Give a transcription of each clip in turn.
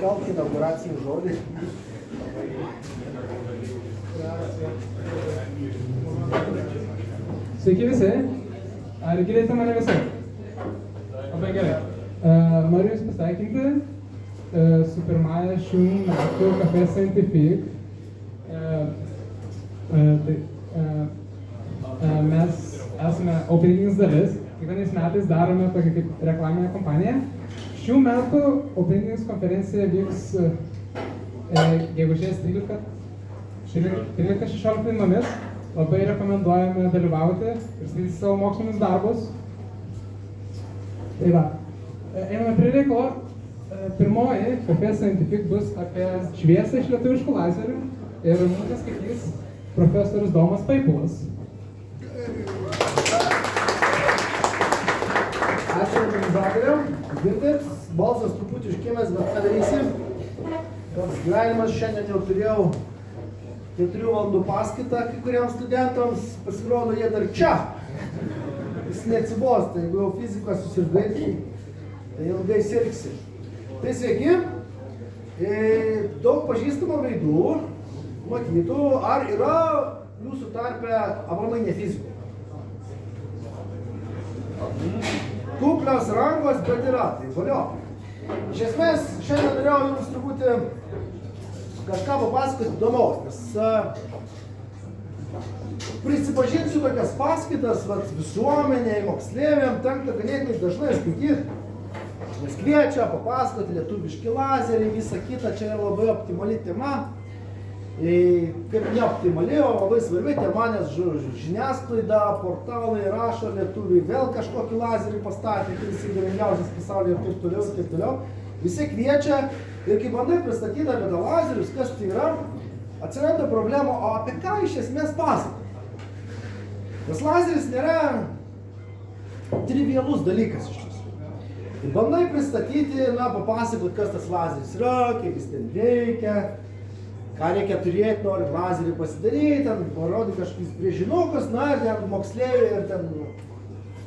kalbti inauguracinį žodį. Sveiki visi. Ar girdite mane visi? Labai gerai. Noriu Jūs pasveikinti su pirmąja šių metų Café Scientifique. Mes esame openinginis dalis. Kiekvienais metais darome tokią kaip reklaminę kampaniją. Šių metų openinginis konferencija vyks gegužės 13-16 dienomis. Labai rekomenduojame dalyvauti ir skaityti savo mokslinius darbus. Tai va, einame prie reikalo. Pirmoji Café Scientifique bus apie šviesą iš lietuviškų lazerių ir mums skaitys profesorius Domas Paipulas. Ačiū organizatoriam. Girdit, balsas truputį užkimęs, bet padarysim. Toks gyvenimas, šiandien jau turėjau 4 valandų paskaitą kai kuriems studentams, pasirodo jie dar čia. Jis neatsibosta, jeigu jau fiziką susirgai, tai ilgai sirgsi. Tai sveiki, daug pažįstamų veidų, matytų, ar yra jūsų tarpe aplamai ne fizikų? Kuklios rankos, bet yra, tai valio. Iš esmės, šiandien norėjau jums truputį kažką papasakoti įdomaus, nes prisipažinsiu tokias paskaitas visuomeniai, moksleiviam tenka ganėtinai dažnai skaityti. Nes kviečia papasakoti lietuviški lazeriai, visa kita, čia yra labai optimali tema. Kaip neoptimali, o labai svarbi tema, nes žiniasklaida, portalai rašo lietuviai, vėl kažkokį lazerį pastatė, kuris įgalingiausias pasaulyje ir taip toliau, ir taip toliau. Visi kviečia ir kai bandai pristatyti apie tą lazerius, kas tai yra, atsiranda problema, o apie ką iš esmės pasakoti. Nes lazeris nėra trivialus dalykas iš tiesų. Tai bandai pristatyti, papasakoti, kas tas lazeris yra, kaip jis ten veikia, ką reikia turėti, norint lazerį pasidaryti, ten parodyti kažkokius brėžinukus, ir ten moksleiviai, ir ten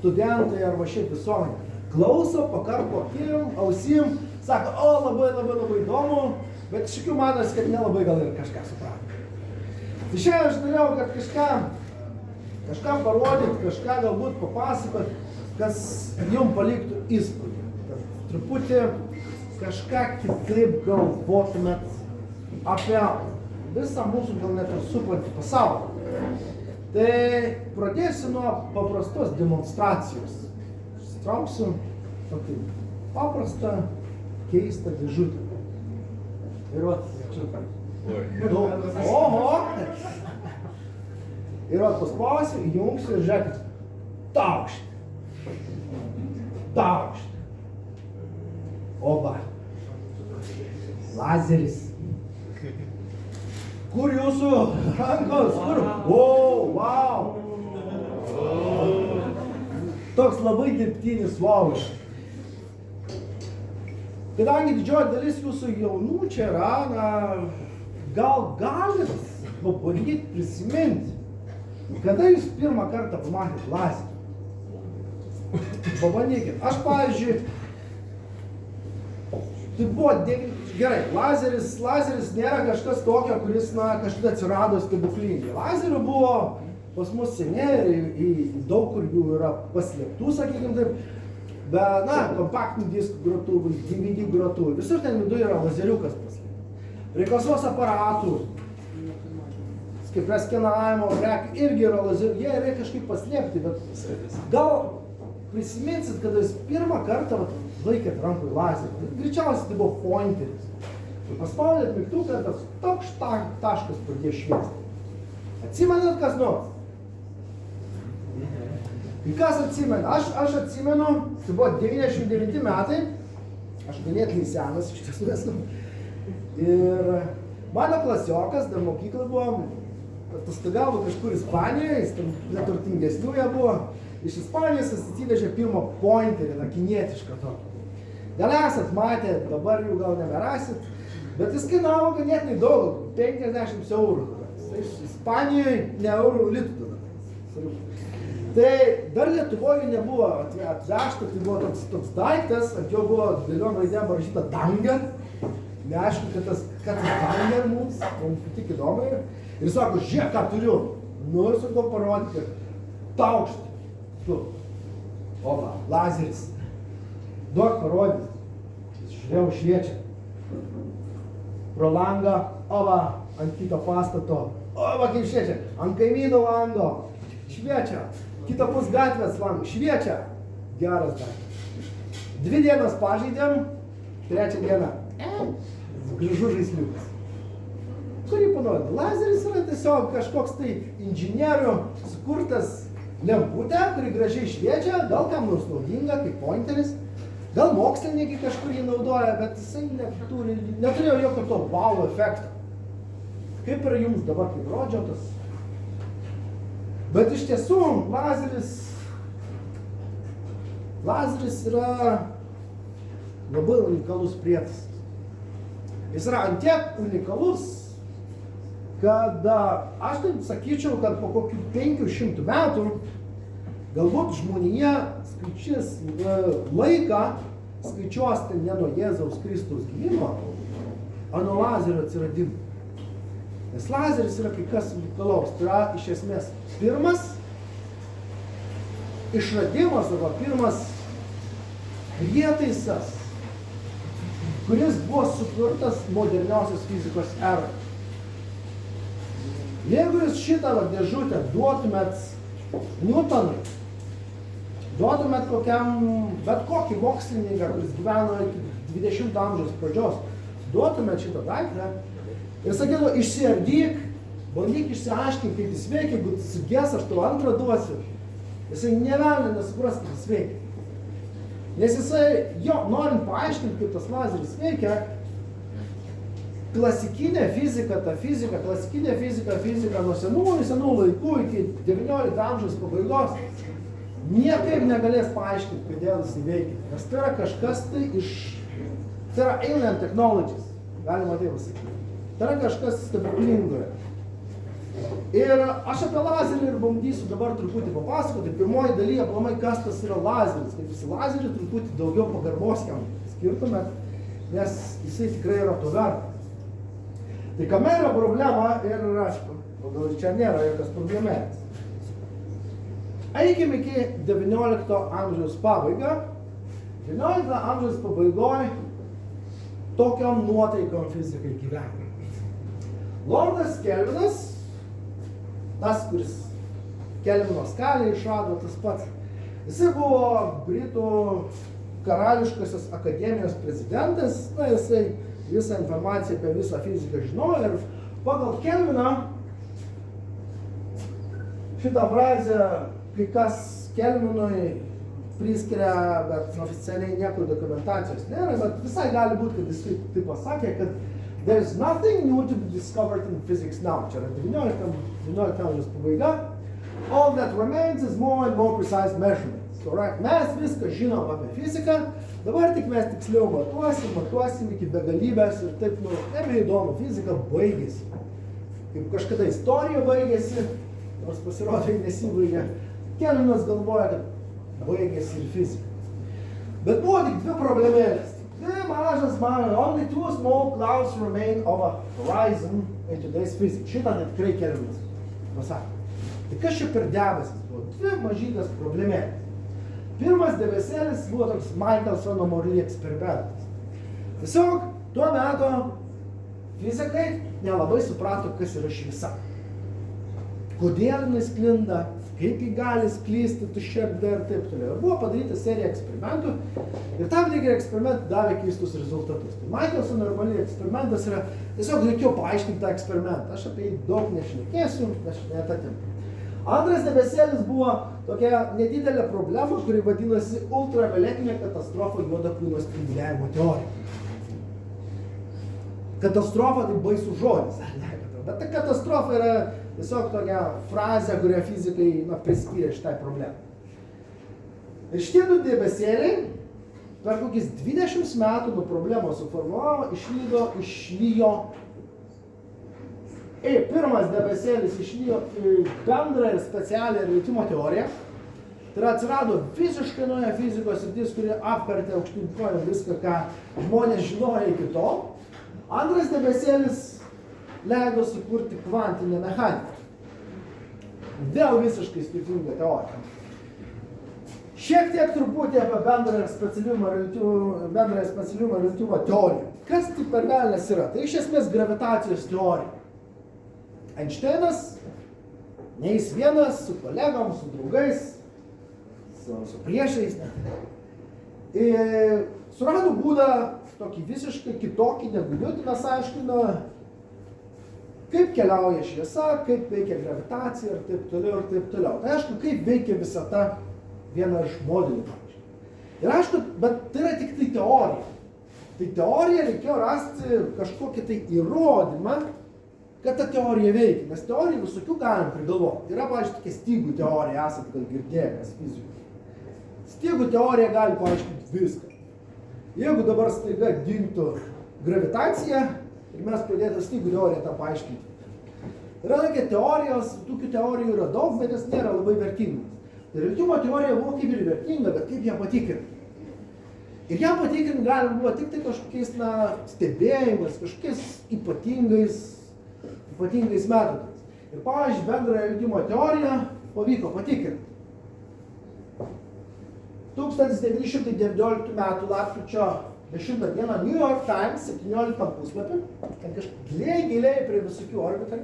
studentai, arba šiaip visuomenė. Klauso, pakarpo akim, ausim, sako, labai įdomu, bet iš tikrųjų manosi, kad nelabai gal ir kažką suprato. Tai šiandien aš norėjau, kad kažką parodyti, kažką galbūt papasakoti, kas jums paliktų įspūdį. Kad truputį kažką kitaip galvotumėt apie visą mūsų gal net ir supantį pasaulį. Tai pradėsiu nuo paprastos demonstracijos. Trauksiu tokį paprastą, keistą dėžutę. Ir čia. Oho! Ir paspausiu, įjungsiu ir žiūrėkit. Taukšt. Taukšt. Oba. Lazeris. Kur jūsų rankos? Kur? Wow! Toks labai dirbtinis wow. Kadangi didžioji dalis jūsų jaunų čia yra, gal galit pabandyti prisiminti, kada jūs pirmą kartą pamatėt lazerį? Pabandykit. Aš, pavyzdžiui, tai buvo gerai, lazeris nėra kažkas tokio, kuris kažkada atsirado stebuklingai. Lazerių buvo pas mus seniai ir daug kur jų yra paslėptų, sakykim taip, bet, kompaktinių diskų grotuvai, DVD grotuvai, visur ten viduje yra lazeriukas paslėptas. Prie kasos aparatų, kaip prie skenavimo prekių, irgi yra lazerių, jie yra kažkaip paslėpti, bet gal prisiminsit, kada jūs pirmą kartą laikėt rankui lazerį, greičiausiai tai buvo pointeris. Paspaudėt mygtuką, tas toks taškas pradėjo šviesti. Atsimenat kas nors? Kai kas atsimena? Aš atsimenu, tai buvo 99 metai, aš ganėtinai senas iš tiesų esu. Ir mano klasiokas, dar mokyklai buvo, atostogavo kažkur Ispanijoje, jis tam neturtingesnių jie buvo. Iš Ispanijos jis atsivežė pirmą pointerį, kinietišką tokį. Gal esat matę, dabar jau gal neberasit, bet jis kainavo ganėtinai daug, 50 eurų. Iš Ispanijoje ne eurų, litų tada. Tai dar Lietuvoje nebuvo atvežta, tai buvo toks daiktas, ant jo buvo dideliom raidėm parašyta Danger, neaišku, kad tas banger mums tik įdomu. Ir sako, žiūrėk, ką turiu. Nu ir sakau parodyti, taukštį. Tu. Opa, lazeris. Duok parodyti. Žiūrėjau, šviečia. Pro langą, ova, ant kito pastato. Ova, kaip šviečia. Ant kaimyno lango. Šviečia. Kitapus gatvės lango. Šviečia. Geras daiktas. 2 dienas pažaidėm, 3 dieną. Gražus žaisliukas. Kurį panaudoti? Lazeris yra tiesiog kažkoks tai inžinierių sukurtas lemputė, kuri gražiai šviečia, gal kam nors naudinga, kaip pointeris. Gal mokslininkai kažkur jį naudoja, bet jisai neturėjo jokio to wow efekto. Kaip yra jums dabar, kaip rodžiau tas. Bet iš tiesų, lazeris yra labai unikalus prietaisas. Jis yra antiek unikalus, kad aš taip sakyčiau, kad po kokių 500 metų galbūt žmonija skaičius laiką skaičiuos ne nuo Jėzaus Kristaus gimimo, o nuo lazerio atsiradimo. Nes lazeris yra kai kas unikalaus. Tai yra iš esmės pirmas išradimas arba pirmas prietaisas, kuris buvo sukurtas moderniosios fizikos eroje. Jeigu jūs šitą dėžutę duotumėt Newtonui, duotumėt kokiam, bet kokį mokslininką, kuris gyveno iki 20 amžiaus pradžios, duotumėt šitą daiktą ir sakytų, išsiardyk, bandyk išsiaiškinti, kaip jis veikia, jeigu suges, aš tau antrą duosiu. Jisai nevelnė nesupras, kaip jis veikia. Nes jisai, norint paaiškinti, kaip tas lazeris veikia, klasikinė fizika nuo senų laikų iki 19 amžiaus pabaigos niekaip negalės paaiškinti, kodėl jis veikia. Nes tai yra kažkas tai tai yra alien technologies, galima taip pasakyti. Tai yra kažkas stebuklingoje. Ir aš apie lazerį ir bandysiu dabar truputį papasakoti. Pirmoji dalyje aplamai, kas tas yra lazeris. Kaip visi lazerį truputį daugiau pagarbos jam skirtume, nes jisai tikrai yra to vertas. Tai kame yra problema ir aišku, čia nėra jokios problemėlės. Eikim iki 19 amžiaus pabaigą. 19 amžiaus pabaigoj tokiom nuotaikom fizikai gyvena. Lordas Kelvinas, tas, kuris Kelvino skalę išrado, tas pats, jisai buvo Britų karališkosios akademijos prezidentas, jisai visą informaciją apie visą fiziką žinojo ir pagal Kelviną šitą frazę kai kas Kelvinui priskiria, bet oficialiai niekur dokumentacijos nėra, bet visai gali būti, kad jis taip pasakė, kad there is nothing new to be discovered in physics now. Čia yra 19 amžiaus pabaiga. All that remains is more and more precise measurements. So, right, mes viską žinom apie fiziką, dabar tik mes tiksliau matuosim iki begalybės ir taip, nebeįdomu, fizika baigėsi. Kaip kažkada istorija baigėsi, nors pasirodė nesibaigė. Kelvinas galvoja, kad baigėsi ir fizika. Bet buvo tik 2 problemėlės. Only 2 small clouds remain over horizon in today's physics. Šitą net tikrai Kelvinas pasakė. Tai kas čia per debesis buvo? 2 mažytės problemėlės. Pirmas debesėlis buvo toks Michelsono Morley eksperimentas. Tiesiog tuo metu fizikai nelabai suprato, kas yra šviesa. Kodėl jinai sklinda, kaip ji gali sklysti tuščia erdvė ir taip toliau. Ir buvo padaryta serija eksperimentų ir tam tikri eksperimentai davė keistus rezultatus. Tai Michelsono ir Morley eksperimentas yra, tiesiog reikėjo paaiškinti tą eksperimentą. Aš apie jį daug nešnekėsiu, aš netatim. Antras debesėlis buvo tokia nedidelė problema, kuri vadinasi ultravioletinė katastrofa juodo kūno spinduliavimo teorija. Katastrofa tai baisus žodis, bet ta katastrofa yra tiesiog tokia frazė, kurią fizikai priskyrė šitai problemai. Ir šitie 2 debesėliai per kokius 20 metų nuo problemos suformavo, išlijo. Pirmas debesėlis išlijo bendrą ir specialią ergitimo teoriją. Tai atsirado visiškai nauja fizikos sritis, kuri apvertė aukštyn kojom viską, ką žmonės žinojo iki tol. Antras debesėlis leido sukurti kvantinę mechaniką. Vėl visiškai skirtinga teorija. Šiek tiek truputį apie bendrąją specialiumo reliatyvumo teoriją. Kas tai per velnias yra? Tai iš esmės gravitacijos teorija. Einšteinas, ne jis vienas, su kolegom, su draugais, su priešais, surado būdą tokį visiškai kitokį negu Niutonas aiškino, kaip keliauja šviesa, kaip veikia gravitacija ir taip toliau ir taip toliau. Tai aišku, kaip veikia visata vieną iš modelių. Ir aišku, bet tai yra tik tai teorija. Tai teorija reikėjo rasti kažkokį tai įrodymą, kad ta teorija veikia. Nes teorijų visokių galim prigalvoti. Yra, pavyzdžiui, tokia stygų teorija, esate gal girdėję, kas fizikų. Stygų teorija gali paaiškinti viską. Jeigu dabar staiga dingtų gravitacija ir mes pradėtų stygų teoriją tą paaiškinti. Yra tokia teorijos, tokių teorijų yra daug, bet jas nėra labai vertingos. Tai reliatyvumo teorija buvo kaip ir vertinga, bet kaip ją patikrinti? Ir ją patikrinti galima buvo tik tai kažkokiais stebėjimais, kažkokiais ypatingais metodais. Ir pavyzdžiui, bendrą reliatyvumo teoriją pavyko patikrinti. 1919 metų lapkričio 10 dieną New York Times 17 puslapį, ten kažkaip giliai prie visokių orbitų,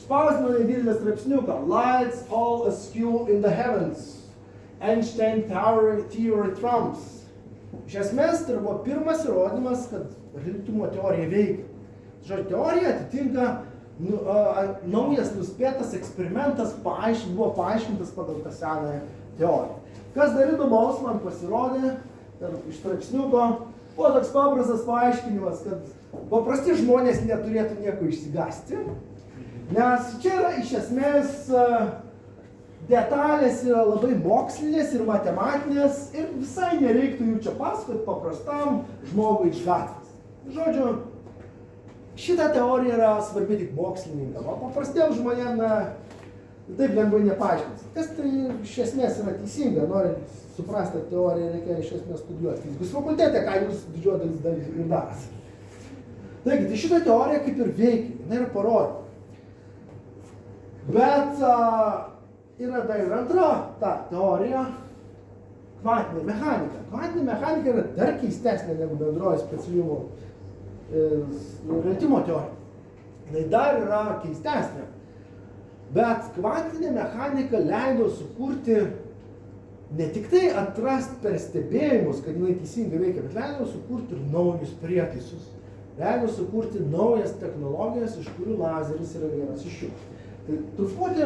spausdino nedidelę straipsniuką Lights fall askew in the heavens. Einstein theory trumps. Iš esmės, tai buvo pirmas įrodymas, kad reliatyvumo teorija veikia. Žodžiu, teorija atitinka naujas nuspėtas eksperimentas buvo paaiškintas pagal tą senąją teoriją. Kas dar įdomaus man pasirodė, iš straipsniuko, buvo toks paprastas paaiškinimas, kad paprasti žmonės neturėtų nieko išsigąsti, nes čia yra iš esmės detalės yra labai mokslinės ir matematinės ir visai nereiktų jų čia pasakoti paprastam žmogui iš gatvės. Žodžiu, šita teorija yra svarbi tik mokslininkam, o paprastiem žmonėm taip lengvai nepaaiškins. Kas tai iš esmės yra teisinga, norint suprasti teoriją, reikia iš esmės studijuoti fizikos fakultete, ką jūs didžioji dalis ir daras. Taigi, tai šita teorija kaip ir veikia, jinai yra parodyta. Bet yra dar ir antra ta teorija, kvantinė mechanika. Kvantinė mechanika yra dar keistesnė negu bendroji specialiumo reliatyvumo teorija. Jinai dar yra keistesnė. Bet kvantinė mechanika leido sukurti ne tik tai atrasti per stebėjimus, kad jinai teisingai veikia, bet leido sukurti ir naujus prietaisus. Leido sukurti naujas technologijas, iš kurių lazeris yra vienas iš jų. Tai truputį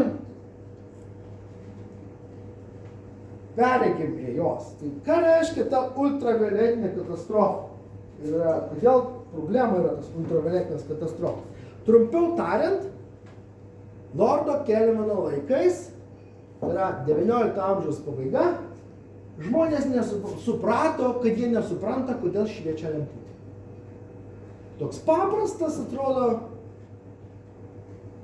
pereikim prie jos. Tai ką reiškia ta ultravioletinė katastrofa? Ir kodėl problema yra tas ultravioletinės katastrofa? Trumpiau tariant, Lordo Kelvino laikais, tai yra 19 amžiaus pabaiga, žmonės nesuprato, kad jie nesupranta, kodėl šviečia lemputė. Toks paprastas, atrodo,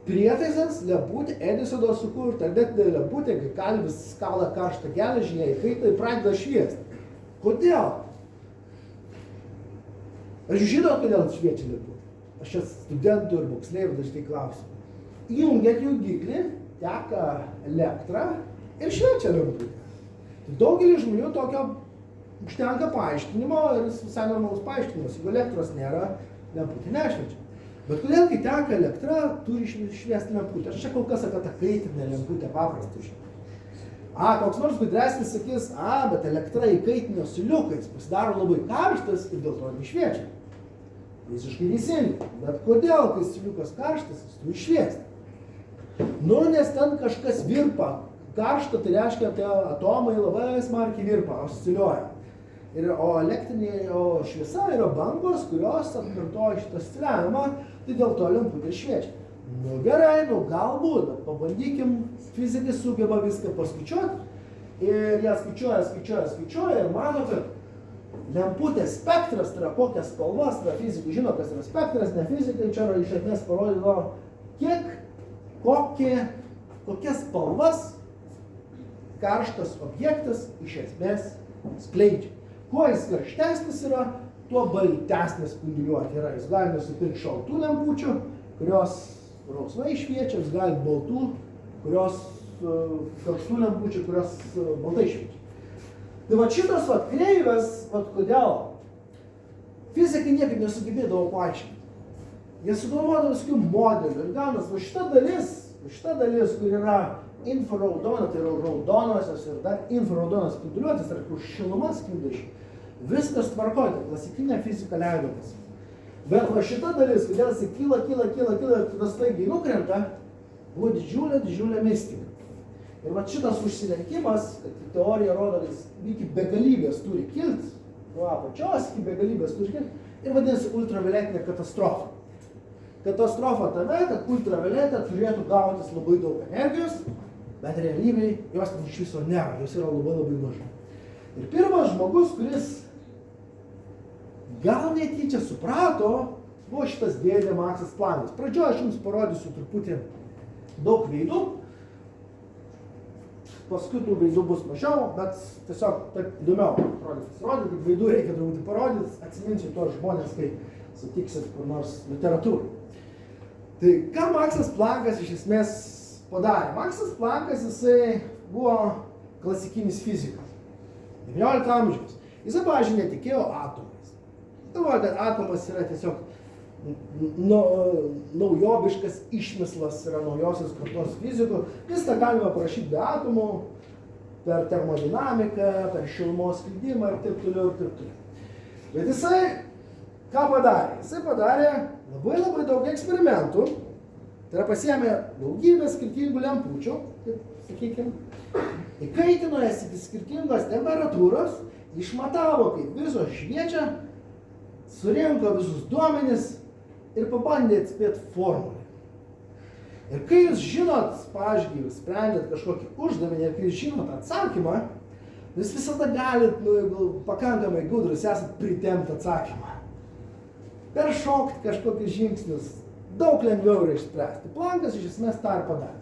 prietaisas, lemputė, Edisono sukurta, net lemputė, kai kalvis skala karštą geležį, jai įkaita ir pradeda šviesti. Kodėl? Aš žinau, kodėl šviečia lemputė. Aš čia studentų ir moksleivių dažnai klausiu. Įjungiat jungiklį, teka elektra ir šviečia lemputė. Daugelį žmonių tokio užtenka paaiškinimo ir visai normalus paaiškinimas. Jeigu elektros nėra, lemputė nešviečia. Bet kodėl, kai teka elektra, turi šviesti lemputę? Aš čia kol kas apie tą kaitinę lemputę paprastai žinau. Koks nors gudresnis sakys, bet elektra įkaitinio siliukais pasidaro labai karštas ir dėl to nešviečia. Visiškai teisingai. Bet kodėl, kai siliukas karštas, jis turi šviesti? Nes ten kažkas virpa. Karšta, tai reiškia, tie atomai labai smarkiai virpa, osciliuoja. O elektrinė šviesa yra bangos, kurios atkartoja šitą osciliavimą, tai dėl to lemputė šviečia. Gerai, galbūt, bet pabandykim, fizikai sugeba viską paskaičiuoti ir jie skaičiuoja ir mato, kad lemputės spektras, tai yra kokias spalvas, tai fizikai žino, kas yra spektras, ne fizikai, čia yra iš esmės parodydo, kokias spalvas karštas objektas iš esmės skleidžia. Kuo jis karštesnis yra, tuo baltesnė spinduliuotė yra. Jūs galite nusipirkti šaltų lempučių, kurios rausvai šviečia, jūs galite baltų, kurios karštų lempučių, kurios baltai šviečia. Tai va šitas kreivės, kodėl fizikai niekaip nesugebėdavo paaiškinti. Jie sugalvodavo visokių modelių ir gaunas, va šita dalis, kur yra infraraudona, tai yra raudonosios ir dar infraraudonos spinduliuotės, tai yra kur šiluma sklinda iš. Viskas tvarkoja, tai klasikinė fizika leido tas. Bet va šita dalis, kodėl jis kyla, tada staigiai nukrenta, buvo didžiulė mistika. Ir va šitas užsilenkimas, kad teorija rodo, kad jis iki begalybės turi kilti, nuo apačios iki begalybės turi kilti, ir vadinasi ultravioletinė katastrofa. Katastrofa tame, kad ultravioletė turėtų gautis labai daug energijos, bet realybėje jos ten iš viso nėra, jos yra labai mažai. Ir pirmas žmogus, kuris gal netyčia suprato, buvo šitas dėdė Maksas Planckas. Pradžioje aš jums parodysiu truputį daug veidų, paskui tų veidų bus mažiau, bet tiesiog taip įdomiau parodyti, kaip veidų reikia truputį parodyti, atsiminsiu tos žmonės, kai sutiksit kur nors literatūrą. Tai ką Maksas Planckas iš esmės padarė? Maksas Planckas jisai buvo klasikinis fizikas, 19 amžiaus. Jisai, pavyzdžiui, netikėjo atomais. Galvoja, kad atomas yra tiesiog naujoviškas išmislas, yra naujosios kartos fizikų. Viską galima parašyti be atomų, per termodinamiką, per šilumos sklidimą ir taip toliau. Bet jisai ką padarė? Jisai padarė labai daug eksperimentų, tai yra pasiėmė daugybę skirtingų lempučių, sakykime, įkaitino jas iki skirtingos temperatūros, išmatavo, kaip visos šviečia, surinko visus duomenis ir pabandė atspėti formulę. Ir kai jūs žinot, pavyzdžiui, jūs sprendėt kažkokį uždavinį ir kai jūs žinot atsakymą, jūs visada galit, jeigu pakankamai gudrus esat, pritempt atsakymą. Peršokti kažkokius žingsnius, daug lengviau yra išspręsti. Planckas iš esmės tą ir padarė.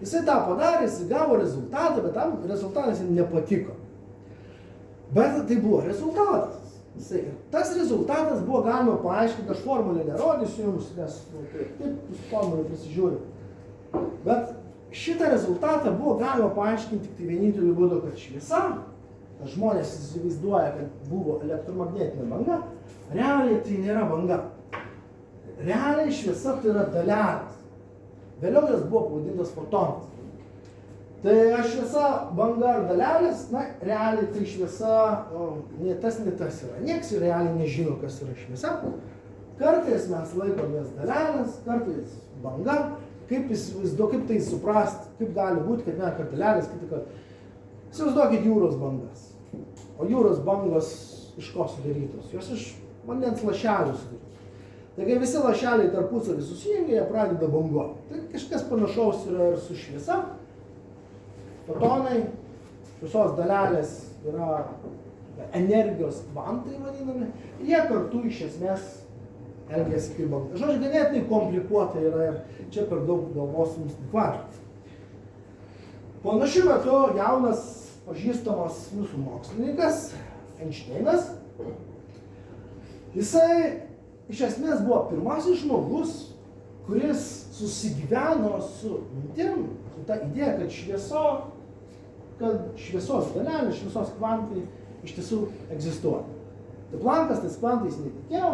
Jisai tą padarė, jis gavo rezultatą, bet tam rezultatas jam nepatiko. Bet tai buvo rezultatas. Tas rezultatas buvo galima paaiškinti, aš formulę nerodysiu jums, nes taip jūs formulę prisižiūriu. Bet šitą rezultatą buvo galima paaiškinti tik vieninteliu būdu, kad šviesa, žmonės įsivaizduoja, kad buvo elektromagnetinė banga, realiai tai nėra banga. Realiai šviesa tai yra dalelės. Vėliau jos buvo pavadintas fotonas. Tai šviesa, banga ar dalelės, na, realiai tai šviesa, ne tas yra. Niekas realiai nežino, kas yra šviesa. Kartais mes laikomės dalelės, kartais banga. Kaip tai suprast, kaip gali būti, kad vieną kartą dalelės, kitą kartą. Įsivaizduokit jūros bangas. O jūros bangos iš ko sudarytos? Jos iš vandens lašelių sudarytos. Tai kai visi lašeliai tarpusavy susijungia, jie pradeda banguoti. Tai kažkas panašaus yra ir su šviesa. Fotonai, šviesos dalelės yra energijos kvantai vadinami. Ir jie kartu iš esmės elgiasi kaip banga. Žodžiu, ganėtinai komplikuota yra ir čia per daug galvos mums nekvažinti. Panašiu metu jaunas pažįstamas mūsų mokslininkas, Einšteinas, jisai iš esmės buvo pirmasis žmogus, kuris susigyveno su mintim, su ta idėja, kad šviesos dalelės, šviesos kvantai iš tiesų egzistuoja. Tai Planckas tais kvantais netikėjo,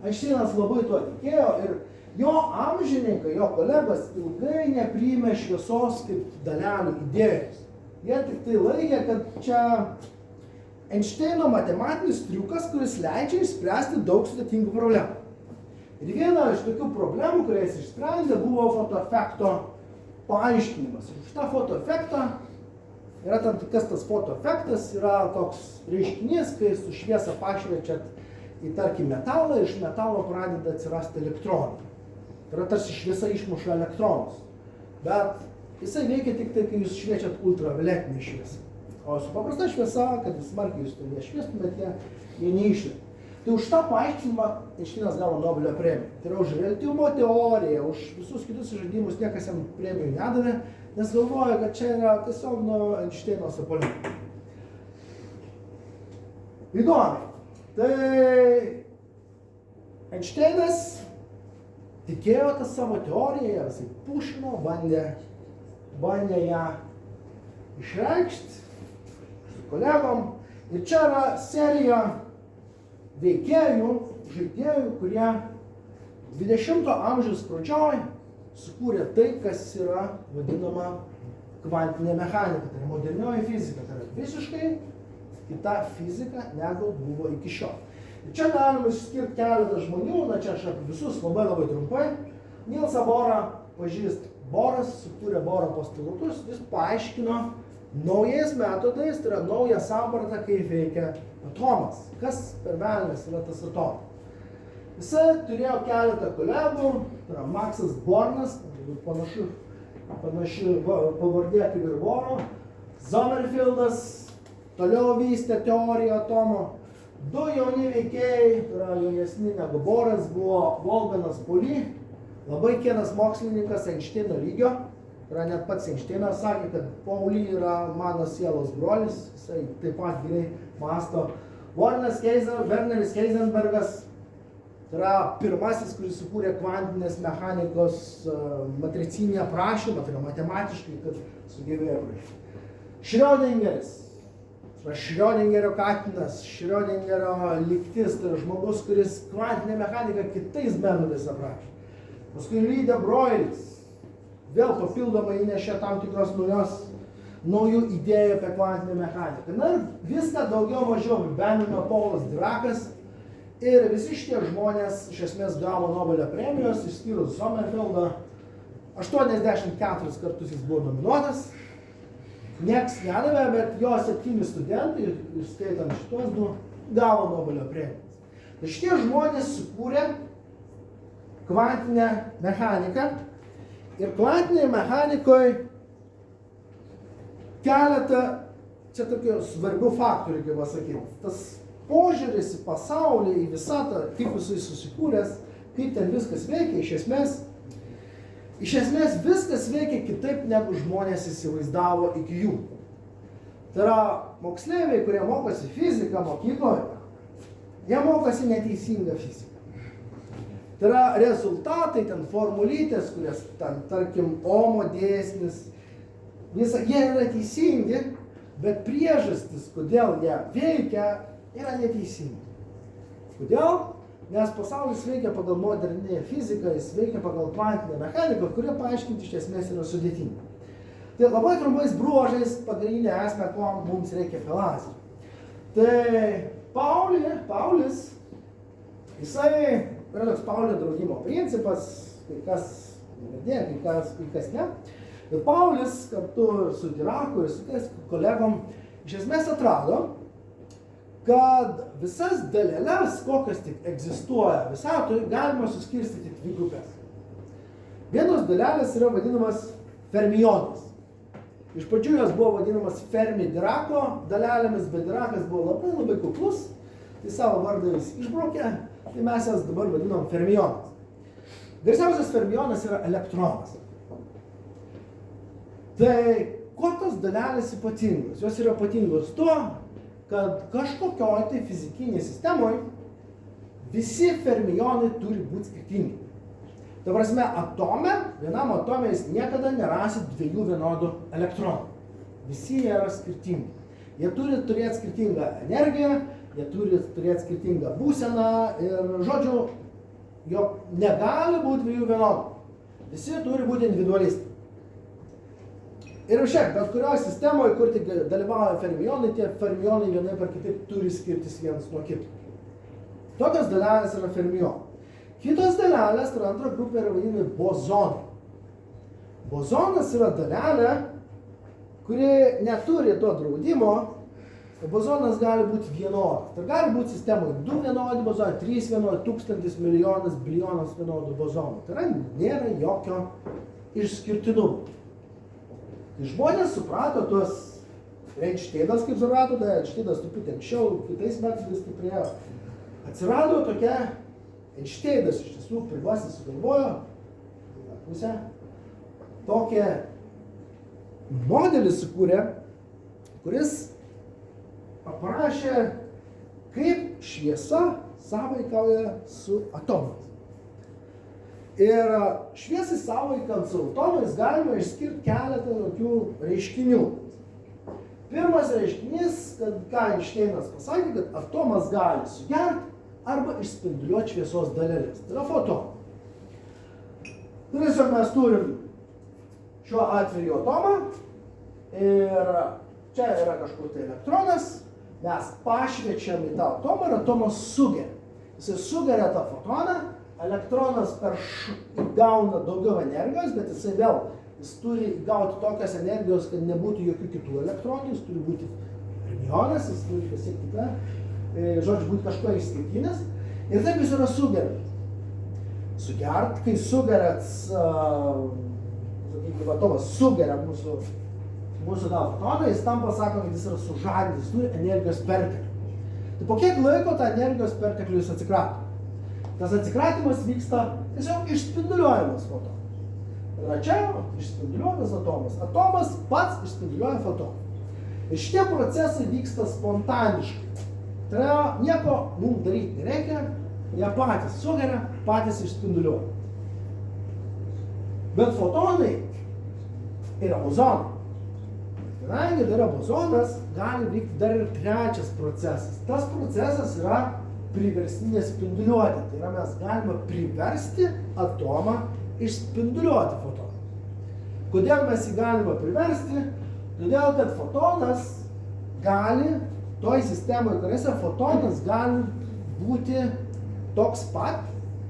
Einšteinas labai tuo tikėjo ir jo amžininkai, jo kolegos ilgai nepriėmė šviesos kaip dalelių idėjos. Jie tik tai laikė, kad čia Einšteino matematinis triukas, kuris leidžia išspręsti daug sudėtingų problemų. Ir viena iš tokių problemų, kurias išsprendė, buvo fotoefekto paaiškinimas. Ir šitą fotoefektą yra tam tikras tas fotoefektas, yra toks reiškinys, kai su šviesa pašviečiat į, tarkim, metalą, iš metalo pradeda atsirasti elektronai. Tai yra tarsi šviesa išmuša elektronus. Bet jisai veikia tik tai, kai jūs šviečiat ultravioletinę šviesą. O su paprasta šviesa, kad vis smarkiai jūs nešviestumėt, jie neišlieka. Tai už tą paaiškinimą Einšteinas gavo Nobelio premiją. Tai yra už reliatyvumo teoriją, už visus kitus išradimus niekas jam premijų nedavė, nes galvoja, kad čia yra tiesiog nuo Einšteino sapolio. Įdomiai. Tai Einšteinas tikėjo tą savo teoriją, jisai pušino, bandė ją išreikšti su kolegom. Ir čia yra serija veikėjų, žaidėjų, kurie 20 amžiaus pradžioj sukūrė tai, kas yra vadinama kvantinė mechanika, tai yra modernioji fizika, tai yra visiškai kita fizika, negu buvo iki šiol. Ir čia galima išskirti keletą žmonių, na čia aš apie visus labai trumpai. Nilsą Borą pažįst. Boras sukūrė Boro postulatus, jis paaiškino naujais metodais, tai yra nauja samprata, kaip veikia atomas. Kas per velnias yra tas atomas. Jisai turėjo keletą kolegų, tai yra Maksas Bornas, panaši pavardė kaip ir Boro, Sommerfeldas, toliau vystė teoriją atomo. Du jauni veikėjai, tai yra jaunesni negu Boras, buvo Wolfgangas Pauli, labai kietas mokslininkas Einšteino lygio. Tai yra net pats Einšteinas sakė, kad Pauli yra mano sielos brolis, jisai taip pat gerai mąsto. Werneris Heisenbergas, tai yra pirmasis, kuris sukūrė kvantinės mechanikos matricinį aprašymą, tai yra matematiškai, kad sugebėjo aprašyti. Schrödingeris. Schrödingerio katinas, Schrödingerio lygtis, tai žmogus, kuris kvantinę mechaniką kitais metodais aprašė. Paskui Lee de Broilis vėl papildomai įnešė tam tikros naujų idėjų apie kvantinę mechaniką. Na ir viską daugiau mažiau apibendrino Paulas Dirakas ir visi šitie žmonės iš esmės gavo Nobelio premijos, išskyrus Sommerfeldą. 84 kartus jis buvo nominuotas. Nieks nedavė, bet jo 7 studentai, išskaitant šitos 2, gavo Nobelio premijas. Ir šitie žmonės sukūrė kvantinę mechaniką. Ir kvantinėje mechanikoje keletą, čia tokių svarbių faktorių, kaip pasakyti. Tas požiūris į pasaulį, į visatą, kaip jisai susikūręs, kaip ten viskas veikia, iš esmės viskas veikia kitaip, negu žmonės įsivaizdavo iki jų. Tai yra moksleiviai, kurie mokosi fiziką mokykloje, jie mokosi neteisingą fiziką. Tai yra rezultatai, ten formulytės, kurias ten, tarkim, Omo dėsnis, jie yra teisingi, bet priežastis, kodėl jie veikia, yra neteisingi. Kodėl? Nes pasaulis veikia pagal modernėją fiziką, jis veikia pagal kvantinę mechaniką, kurie paaiškinti iš esmės yra sudėtinga. Tai labai trumpais bruožais pagrindinė esmė, ko mums reikia filazijų. Tai Paulis, jisai yra toks Paulio draudimo principas, kai kas neverdė, kai kas ne. Ir Paulis kartu su Diraku ir su kitais kolegom iš esmės atrado, kad visas daleles, kokios tik egzistuoja visatoje, galima suskirstyti 2 grupės. Vienos dalelės yra vadinamas fermionais. Iš pradžių jos buvo vadinamas Fermi-Dirako dalelėmis, bet Dirakas buvo labai kuklus, tai savo vardą jis išbraukė, tai mes jas dabar vadinam fermionais. Garsiausias fermionas yra elektronas. Tai kuo tos dalelės ypatingos? Jos yra ypatingos tuo, kad kažkokioj tai fizikinėje sistemoje visi fermionai turi būti skirtingi. Tai prasme, vienam atome jūs niekada nerasit 2 vienodų elektronų. Visi jie yra skirtingi. Jie turi turėti skirtingą energiją, jie turi turėti skirtingą būseną ir, žodžiu, jog negali būti 2 vienodų. Visi turi būti individualistai. Ir šiaip, bet kurioje sistemoje, kur tik dalyvauja fermionai, tie fermionai vienaip ar kitaip turi skirtis vienas nuo kito. Tokios dalelės yra fermionai. Kitos dalelės, tai antra grupė yra vadinami bozonai. Bozonas yra dalelė, kuri neturi to draudimo, o bozonas gali būti vienodas. Tai gali būti sistemoje 2 vienodi bozonai, 3 vienodi, 1000, milijonas, bilijonas vienodų bozonų. Tai nėra jokio išskirtinumo. Tai žmonės suprato tuos Einšteinas, kaip suprato, tai Einšteinas truputį anksčiau, kitais metais stiprėjo. Atsirado tokia, Einšteinas iš tiesų pirmasis sugalvojo, pusę, tokią modelį sukūrė, kuris aprašė, kaip šviesa sąveikauja su atomais. Ir šviesai sąveikant su atomais galima išskirti keletą tokių reiškinių. Pirmas reiškinys, kad ką Einšteinas pasakė, kad atomas gali sugerti arba išspinduliuoti šviesos daleles. Tai yra fotonai. Tiesiog mes turim šiuo atveju atomą ir čia yra kažkur tai elektronas, mes pašviečiam į tą atomą ir atomas sugeria. Jisai sugeria tą fotoną, elektronas įgauna daugiau energijos, bet jis turi gauti tokios energijos, kad nebūtų jokių kitų elektronų, jis turi būti fermionas, jis turi pasiekti tą, žodžiu, būti kažkuo išskirtinis. Ir taip jis yra sugeriamas. Sugert, kai sugerat, sakykime, atomas sugeria mūsų tą fotoną, jis tampa, sakoma, kad jis yra sužadintas, jis turi energijos perteklių. Tai po kiek laiko tą energijos perteklių jis atsikrato? Tas atsikratimas vyksta tiesiog išspinduliuojamas fotonas. Ir čia išspinduliuotas atomas. Atomas pats išspinduliuoja fotoną. Ir šitie procesai vyksta spontaniškai. Tai yra, nieko mums daryti nereikia, jie patys sugeria, patys išspinduliuoja. Bet fotonai yra bozonai. Kadangi tai yra bozonas, gali vykti dar ir trečias procesas. Tas procesas yra priverstinė spinduliuotė. Tai yra, mes galime priversti atomą išspinduliuoti fotoną. Kodėl mes jį galime priversti? Todėl, kad fotonas gali, toj sistemoje, kuriuose fotonas gali būti toks pat,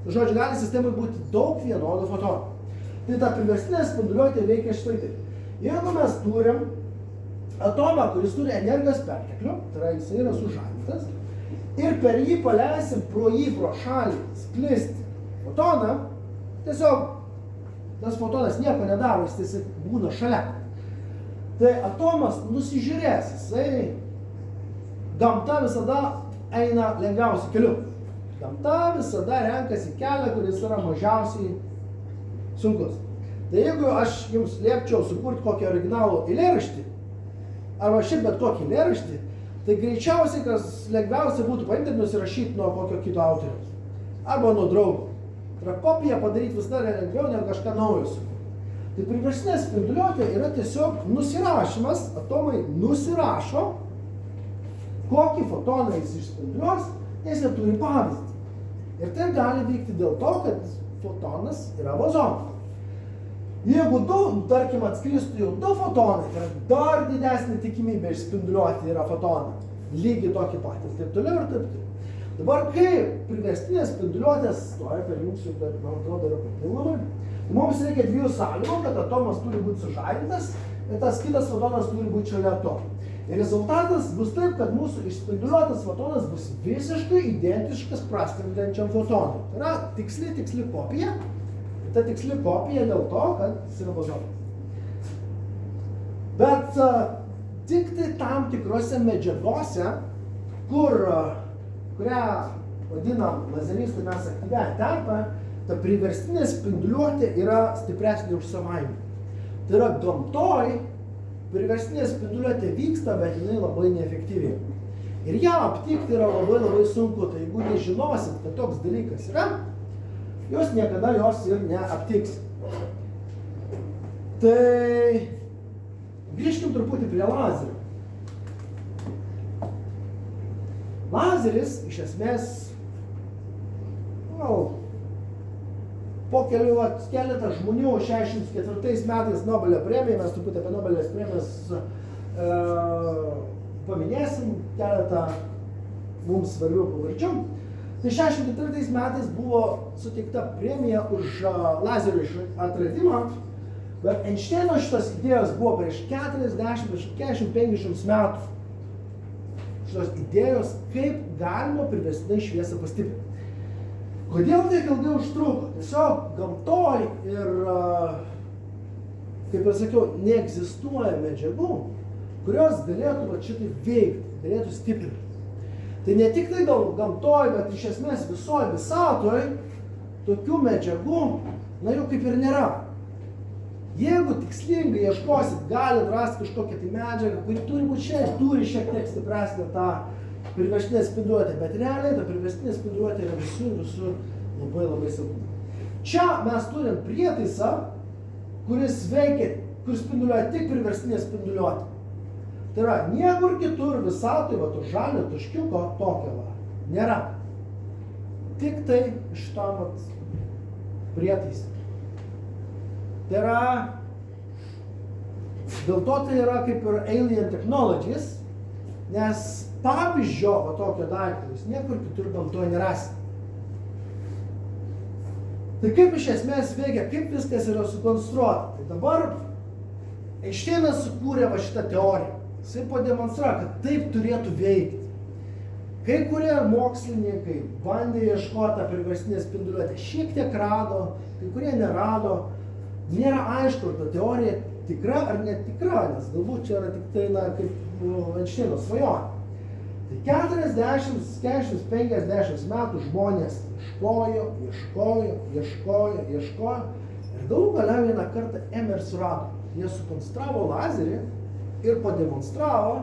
žodžiu, gali sistemoje būti daug vienodų fotonų. Tai ta priverstinė spinduliuotė veikia štai taip. Jeigu mes turim atomą, kuris turi energijos perteklių, tai yra, jis yra sužadintas, ir per jį paleisim pro šalį sklisti fotoną, tiesiog tas fotonas nieko nedaro, jis tiesiog būna šalia. Tai atomas nusižiūrės, jisai, gamta visada eina lengviausiu keliu. Gamta visada renkasi kelią, kuris yra mažiausiai sunkus. Tai jeigu aš jums liepčiau sukurti kokį originalų eilėraštį, arba šiaip bet kokį eilėraštį, tai greičiausiai, kas lengviausia būtų paimti ir nusirašyti nuo kokio kito autoriaus. Arba nuo draugo. Tai yra kopiją padaryti visada lengviau negu kažką naujo sukurti. Tai priverstinė spinduliuotė yra tiesiog nusirašymas, atomai nusirašo, kokį fotoną jis išspinduliuos, nes jie turi pavyzdį. Ir tai gali vykti dėl to, kad fotonas yra bozonas. Jeigu tarkim, atskristų jau 2 fotonai, tai yra dar didesnė tikimybė išspinduliuoti yra fotoną. Lygiai tokį patį, taip toliau ir taip toliau. Dabar, kai priverstinės spinduliuotės stoja per jungsiu, bet man atrodo yra papildomai, mums reikia 2 sąlygų, kad atomas turi būti sužadintas ir tas kitas fotonas turi būti šalia to. Ir rezultatas bus taip, kad mūsų išspinduliuotas fotonas bus visiškai identiškas praskrendančiam fotonui. Tai yra tiksli kopija. Ta tiksli kopija dėl to, kad jis yra bozonas. Bet tik tai tam tikrose medžiagose, kurią vadinam lazeristų mes aktyvią terpę, ta priverstinė spinduliuotė yra stipresnė už savaimę. Tai yra gamtoj, priverstinė spinduliuotė vyksta, bet jinai labai neefektyviai. Ir ją aptikti yra labai sunku, tai jeigu nežinosit, kad toks dalykas yra, jūs niekada jos ir neaptiks. Tai grįžkim truputį prie lazerio. Lazeris iš esmės, po keletą žmonių 64 metais Nobelio premiją, mes truputį apie Nobelio premijas paminėsim keletą mums svarbių pavardžių. Tai 64 metais buvo suteikta premija už lazerio atradimą, bet Einšteino šitos idėjos buvo prieš 40-50 metų. Šitos idėjos, kaip galima priverstinai šviesą pastiprinti. Kodėl tiek ilgai užtruko? Tiesiog gamtoj ir, kaip ir sakiau, neegzistuoja medžiagų, kurios galėtų šitai veikti, galėtų stiprinti. Tai ne tik tai gamtoj, bet iš esmės visoje visatoj tokių medžiagų, jau kaip ir nėra. Jeigu tikslingai ieškosit, galit rasti kažkokią tai medžiagą, kuri turi būti turi šiek tiek stipresnę tą priverstinė spinduliuotė, bet realiai ta priverstinė spinduliuotė yra visur labai silpna. Čia mes turim prietaisą, kuris veikia, kuris spinduliuoja tik priverstinė spinduliuotė. Tai yra, niekur kitur visatoj, va, to žalio taškiuko tokio va, nėra. Tik tai šitam prietaisą. Tai yra, dėl to tai yra kaip ir alien technologies, nes pavyzdžio va tokio daikto jūs niekur kitur gamtoje nerasite. Tai kaip iš esmės veikia, kaip viskas yra sukonstruota. Tai dabar Einšteinas sukūrė va šitą teoriją. Jisai pademonstravo, kad taip turėtų veikti. Kai kurie mokslininkai bandė ieškoti tą priverstinę spinduliuotę, šiek tiek rado, kai kurie nerado. Nėra aišku, ar ta teorija tikra ar netikra, nes galbūt čia yra tik tai, na, kaip Einšteino svajonė. Tai 40-50 metų žmonės ieškojo ir galų gale vieną kartą ėmė ir surado. Jie sukonstravo lazerį ir pademonstravo,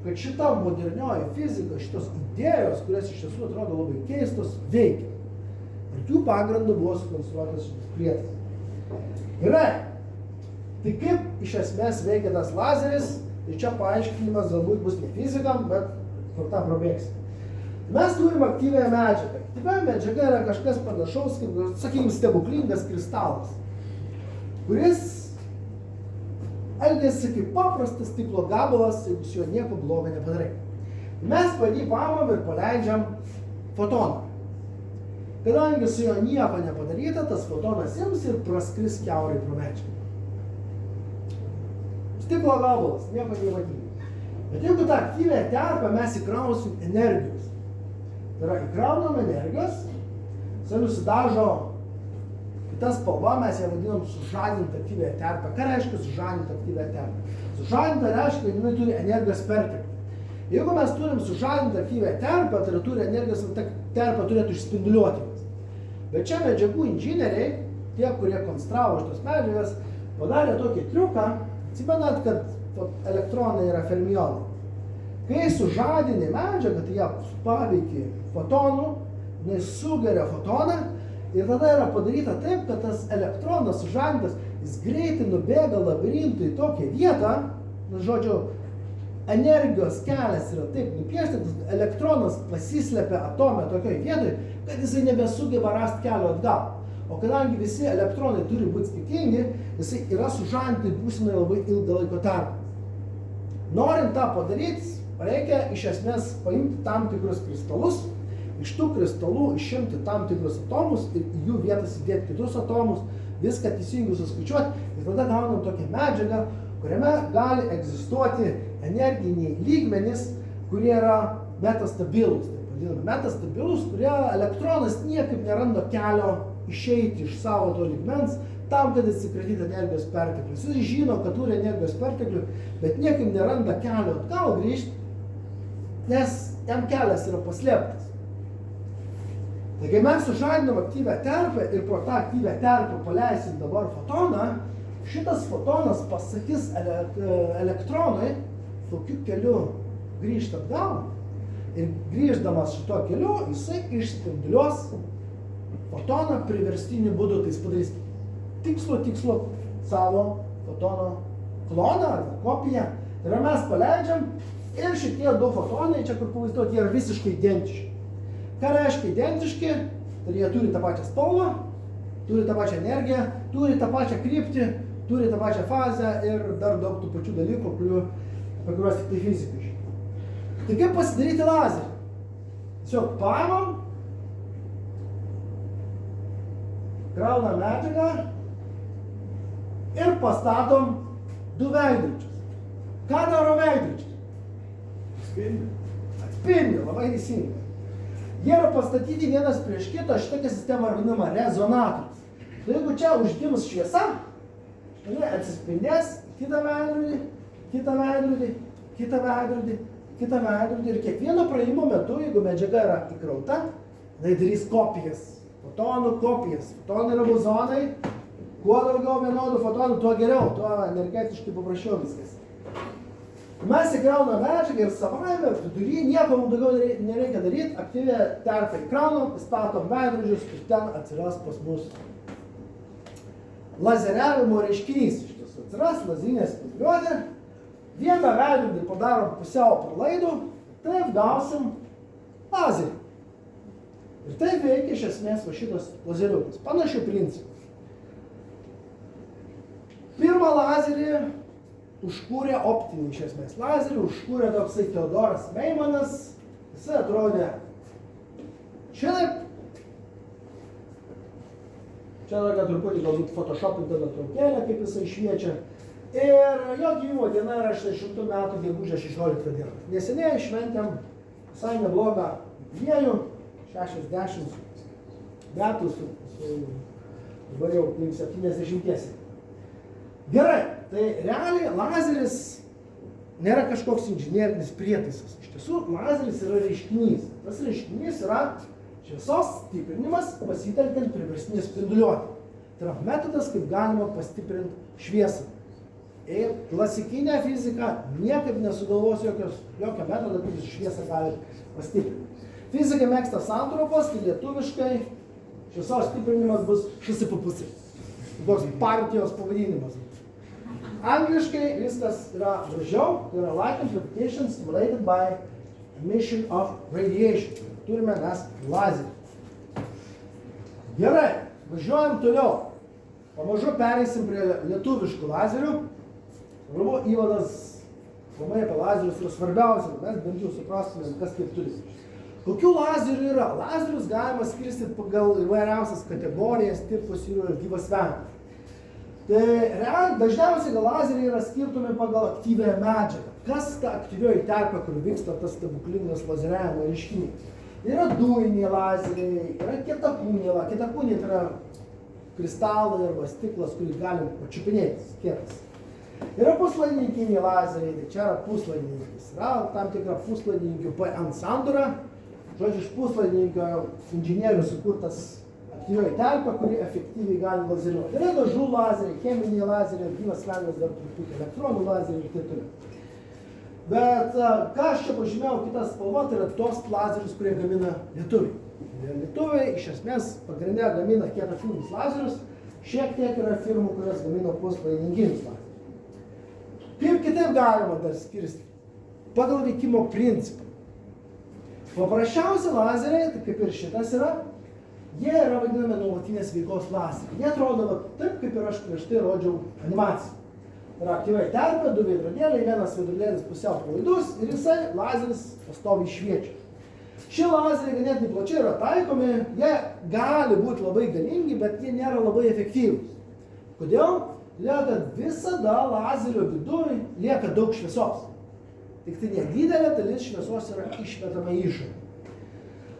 kad šita modernioji fizika, šitos idėjos, kurias iš tiesų atrodo labai keistos, veikia. Ir jų pagrindu buvo sukonstruotas šitas prietaisas. Gerai. Tai kaip iš esmės veikia tas lazeris, tai čia paaiškinimas galbūt bus ne fizikam, bet kur tą prabėgsim. Mes turim aktyviąją medžiagą. Aktyvioji medžiaga yra kažkas panašaus, kaip, sakykime, stebuklingas kristalas, kuris elgiasi kaip paprastas stiklo gabalas, jeigu su juo nieko blogo nepadarai. Mes jį paimam ir paleidžiam fotoną. Kadangi su juo nieko nepadaryta, tas fotonas ims ir praskris kiaurai pro medžiagą. Stiklo gabalas, nieko nematyti. Bet jeigu tą aktyvę terpę mes įkrausim energijos, tai yra įkraunam energijos, jisai nusidažo kita spalva, mes ją vadinam sužadintą aktyvę terpę. Ką reiškia sužadintą aktyvę terpę? Sužadintą reiškia, kad jinai turi energijos perteklių. Jeigu mes turim sužadintą aktyvę terpę, tai turi energijos, ta terpė turėtų išspinduliuoti. Bet čia medžiagų inžinieriai, tie, kurie konstravo šitos medžiagas, padarė tokį triuką. Atsimenat, kad elektronai yra fermionai. Kai sužadini medžiagą, tai ją paveiki fotonų, jinai sugeria fotoną ir tada yra padaryta taip, kad tas elektronas sužadintas, jis greitai nubėga labirintų į tokią vietą, žodžiu, energijos kelias yra taip nupieštas, elektronas pasislepia atome tokioje vietoje, kad jisai nebesugeba rasti kelio atgal. O kadangi visi elektronai turi būti skirtingi, jisai yra sužadinti būsenai labai ilgą laiko tarpą. Norint tą padaryti, reikia iš esmės paimti tam tikrus kristalus, iš tų kristalų išimti tam tikrus atomus ir į jų vietas įdėti kitus atomus, viską teisingai suskaičiuoti ir tada gaunam tokią medžiagą, kuriame gali egzistuoti energiniai lygmenys, kurie yra metastabilūs. Taip vadinami metastabilūs, kurie elektronas niekaip neranda kelio išeiti iš savo to lygmens tam, kad atsikratyti energijos perteklių. Jis žino, kad turi energijos perteklių, bet niekaip neranda kelio atgal grįžti, nes jam kelias yra paslėptas. Tai kai mes sužadinam aktyvę terpę ir pro tą aktyvę terpę paleisim dabar fotoną, šitas fotonas pasakys elektronui, tokiu keliu grįžti atgal ir grįždamas šito keliu, jisai išspinduliuos fotoną priverstiniu būdu, tai jis padarys tikslo savo fotono kloną ar kopiją. Tai yra mes paleidžiam ir šitie du fotonai, čia kur pavaizduoti, jie yra visiškai identiški. Ką reiškia identiški? Tai jie turi tą pačią spalvą, turi tą pačią energiją, turi tą pačią kryptį, turi tą pačią fazę ir dar daug tų pačių dalykų, apie kuriuos tik tai fizikai žino. Tai kaip pasidaryti lazerį? Tiesiog paimam, kraunam medžiagą ir pastatom du veidrodžius. Ką daro veidrodžiai? Atspindi, labai teisingai. Jie yra pastatyti vienas prieš kitą, šitokia sistema vadinama rezonatorius. Tai jeigu čia užgims šviesa, atsispindės kitą veidrodį, kitą veidrodį, kitą veidrodį, kitą veidrodį ir kiekvieno praėjimo metu, jeigu medžiaga yra įkrauta, tai darys kopijas, fotonų kopijas. Fotonai yra bozonai, kuo daugiau vienodų fotonų, tuo geriau, tuo energetiškai paprasčiau viskas. Mes įkraunam medžiagą ir savaime vidury nieko mums daugiau nereikia daryti, aktyvę terpę įkraunam, statom veidrodžius ir ten atsiras pas mus lazeriavimo reiškinys. Iš tiesų atsiras lazerinė spinduliuotė, vieną veidrodį padarom pusiau pralaidų, taip gausim lazerį. Ir taip veikia iš esmės va šitas lazeriukas, panašių principų. Pirmą lazerį užkūrė optinį iš esmės lazerį, užkūrė toksai Teodoras Meimanas, jisai atrodė šitaip. Čia tokia truputį galbūt photoshopinta nuotraukėlė, kaip jisai šviečia. Ir jo gimimo diena yra 600 metų gegužės 16 diena. Neseniai šventėm visai neblogą jubiliejų, 60 metų dabar jau 70. Gerai, tai realiai lazeris nėra kažkoks inžinierinis prietaisas. Iš tiesų, lazeris yra reiškinys. Tas reiškinys yra šviesos stiprinimas pasitelkiant priverstinę spinduliuotę. Tai yra metodas, kaip galima pastiprinti šviesą. Ir klasikinė fizika niekaip nesugalvos jokio metodo, kaip jūs šviesą galite pastiprinti. Fizika mėgsta santrupas, tai lietuviškai šviesos stiprinimas bus šSPPC. Toks partijos pavadinimas. Angliškai viskas yra gražiau, tai yra light amplification stimulated by emission of radiation. Turime mes lazerį. Gerai, važiuojam toliau. Pamažu pereisim prie lietuviškų lazerių. Galvo įvadas labai apie lazerius yra svarbiausia, mes bent jau suprastumėm, kas kaip turi. Kokių lazerių yra? Lazerius galima skirstyti pagal įvairiausias kategorijas, tipus ir gyvas ventas. Tai dažniausiai lazeriai yra skirtumi pagal aktyviąją medžiagą. Kas ta aktyvioji terpė, kur vyksta tas stebuklingas lazeriavimo reiškinys? Yra dujiniai lazeriai, yra kietakūniai. Kietakūniai tai yra kristalai arba stiklas, kurį galim pačiupinėti, kietas. Yra puslaidininkiniai lazeriai, tai čia yra puslaidininkis. Yra tam tikra puslaidininkių PN sandūra. Žodžiu, iš puslaidininkio inžinierių sukurtas aktyvioji terpė, kuri efektyviai gali lazeriuoti. Yra dažų lazeriai, cheminiai lazeriai, gyvas vengas dar truputį elektronų lazeriai ir taip toliau. Bet ką aš čia pažymėjau, kita spalva, tai yra tos lazerius, kurie gamina lietuviai. Lietuviai iš esmės pagrindė gamina kietakūnius lazerius, šiek tiek yra firmų, kurios gamina puslaidininkinius lazerius. Kaip kitaip galima dar skirstyti? Pagal veikimo principą. Paprasčiausi lazeriai, tai kaip ir šitas yra, jie yra vadinami nuolatinės veikos lazeriai. Jie atrodo taip, kaip ir aš prieš tai rodžiau animaciją. Tai yra aktyviai terpė, du veidrodėliai, vienas veidrodėlis pusiau pralaidus ir jisai lazeris pastoviai šviečia. Šie lazeriai ganėtinai plačiai yra taikomi, jie gali būti labai galingi, bet jie nėra labai efektyvūs. Kodėl? Todėl, kad visada lazerio viduje lieka daug šviesos. Tik tai nedidelė dalis šviesos yra išmetama į išorę.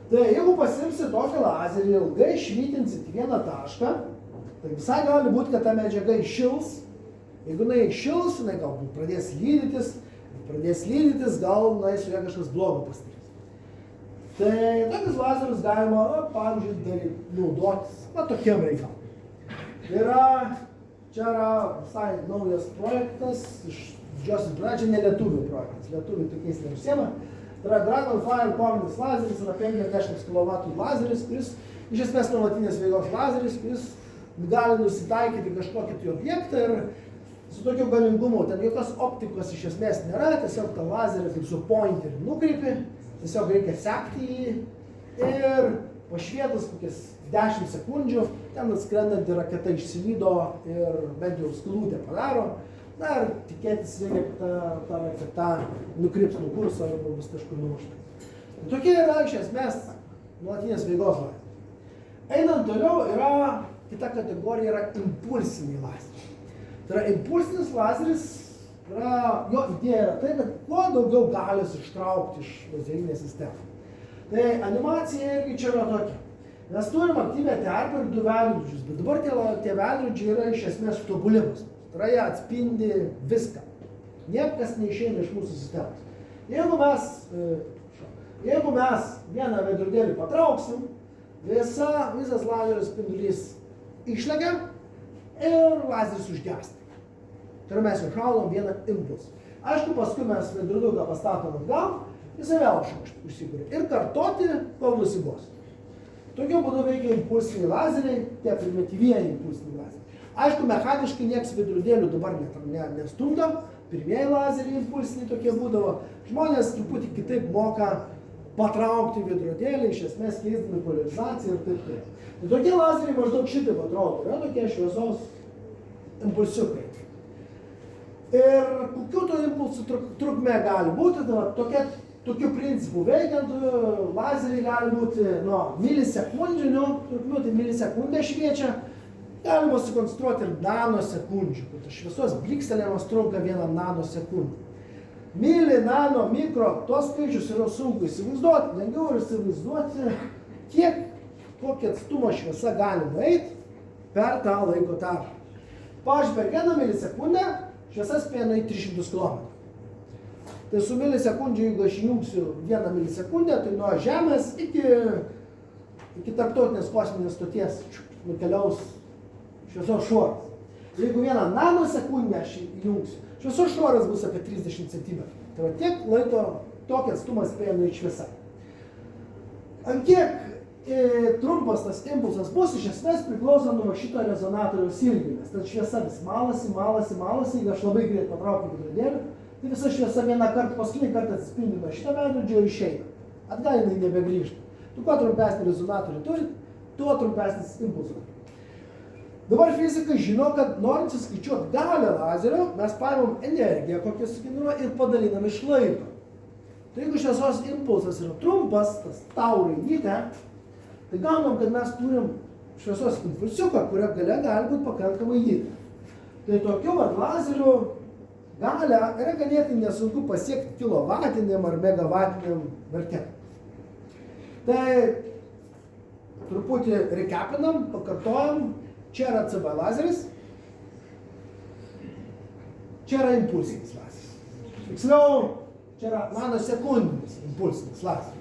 Tai jeigu pasimsi tokį lazerį, ilgai švytinsit vieną tašką, tai visai gali būti, kad ta medžiaga iššils. Jeigu jinai iššils, jinai galbūt pradės lydytis, gal su ja kažkas blogo pasidarys. Tai tokius lazerius galima, pavyzdžiui, naudotis tokiam reikalui. Čia yra visai naujas projektas, iš didžiosios pradžios, ne lietuvių projektas, lietuvių tokiais neužsiema. Tai yra Dragonfire kovinis lazeris, yra 50 kW lazeris, kuris iš esmės nuolatinės veikos lazeris, kuris gali nusitaikyti kažkokį objektą ir su tokiu galingumu. Ten jokios optikos iš esmės nėra, tiesiog tą lazerį kaip su pointeriu nukreipi, tiesiog reikia sekti jį ir pašvietus kokias 10 sekundžių, ten atskrendant raketa išsilydo ir bent jau skylutę padaro. Na ir tikėtis reikia, kad ta raketa nukryps nuo kurso arba bus kažkur numušta. Tokie yra iš esmės nuolatinės veikos lazeriai. Einant toliau yra kita kategorija, yra impulsiniai lazeriai. Tai yra impulsinis lazeris, jo idėja yra tai, kad kuo daugiau galios ištraukti iš lazerinės sistemos. Tai animacija irgi čia yra tokia. Mes turim aktyvią terpę ir du veidrodžius, bet dabar tie veidrodžiai yra iš esmės tobulimas. Tai yra, jie atspindi viską. Niekas neišeina iš mūsų sistemos. Jeigu mes vieną veidrodėlį patrauksim, visas lazerio spindulys išlegia ir lazeris užgęsta. Tai yra, mes iššaudom vieną impulsą. Aišku, paskui mes veidroduką pastatom atgal, jisai vėl užsikūrė. Ir kartoti, kol nusibos. Tokiu būdu veikia impulsiniai lazeriai, tie primityvieji impulsiniai lazeriai. Aišku, mechaniškai nieks veidrodėlių dabar nestumdo, pirmieji lazeriai impulsiniai tokie būdavo. Žmonės truputį kitaip moka patraukti veidrodėlį, iš esmės keisdami poliarizaciją ir taip taip. Tai tokie lazeriai maždaug šitaip atrodo, yra tokie šviesos impulsiukai. Ir kokių to impulsų trukmė gali būti, tokiu principu veikiant, lazeriai gali būti nuo milisekundinių trukmių, tai milisekundę šviečia, galima sukonstruoti ir nanosekundžių, kad šviesos blykstelėjimas trunka 1 nanosekundę. Mili, nano, mikro, tos skaičius yra sunku įsivaizduoti, lengviau yra įsivaizduoti, kokį atstumą šviesa gali nueiti per tą laiko tarpą. Pavyzdžiui, per 1 milisekundę šviesa spėja nueiti 300 km. Tai su milisekundžiu, jeigu aš įjungsiu 1 milisekundę, tai nuo Žemės iki tarptautinės kosminės stoties nukeliaus šviesos šuoras. Jeigu 1 nanosekundę aš įjungsiu, šviesos šuoras bus apie 30 cm. Tai va tiek laiko tokį atstumą spėja nueiti šviesa. Ant kiek trumpas tas impulsas bus, iš esmės priklauso nuo šito rezonatoriaus ilgio, nes tad šviesa vis malasi, jeigu aš labai greit patraukiu veidrodėlį, tai visa šviesa vieną kartą, paskutinį kartą atsispindi nuo šito veidrodžio ir išeina. Atgal jinai nebegrįžta. Tu kuo trumpesnį rezonatorių turi, tuo trumpesnis impulsas. Dabar fizikai žino, kad norint suskaičiuoti galią lazerio, mes paimam energiją, kokią sugeneruoja ir padalinam iš laiko. Tai jeigu šviesos impulsas yra trumpas, tas tau raidytė, tai gaunam, kad mes turim šviesos impulsiuką, kurio galia gali būti pakankamai didelė. Tai tokiu lazerių galę yra ganėtinai nesunku pasiekti kilovatiniam ar megavatiniam vertėm. Tai truputį recapinam, pakartojam, čia yra CB lazeris, čia yra impulsinis lazeris. Tiksliau, čia yra nanosekundinis impulsinis lazeris.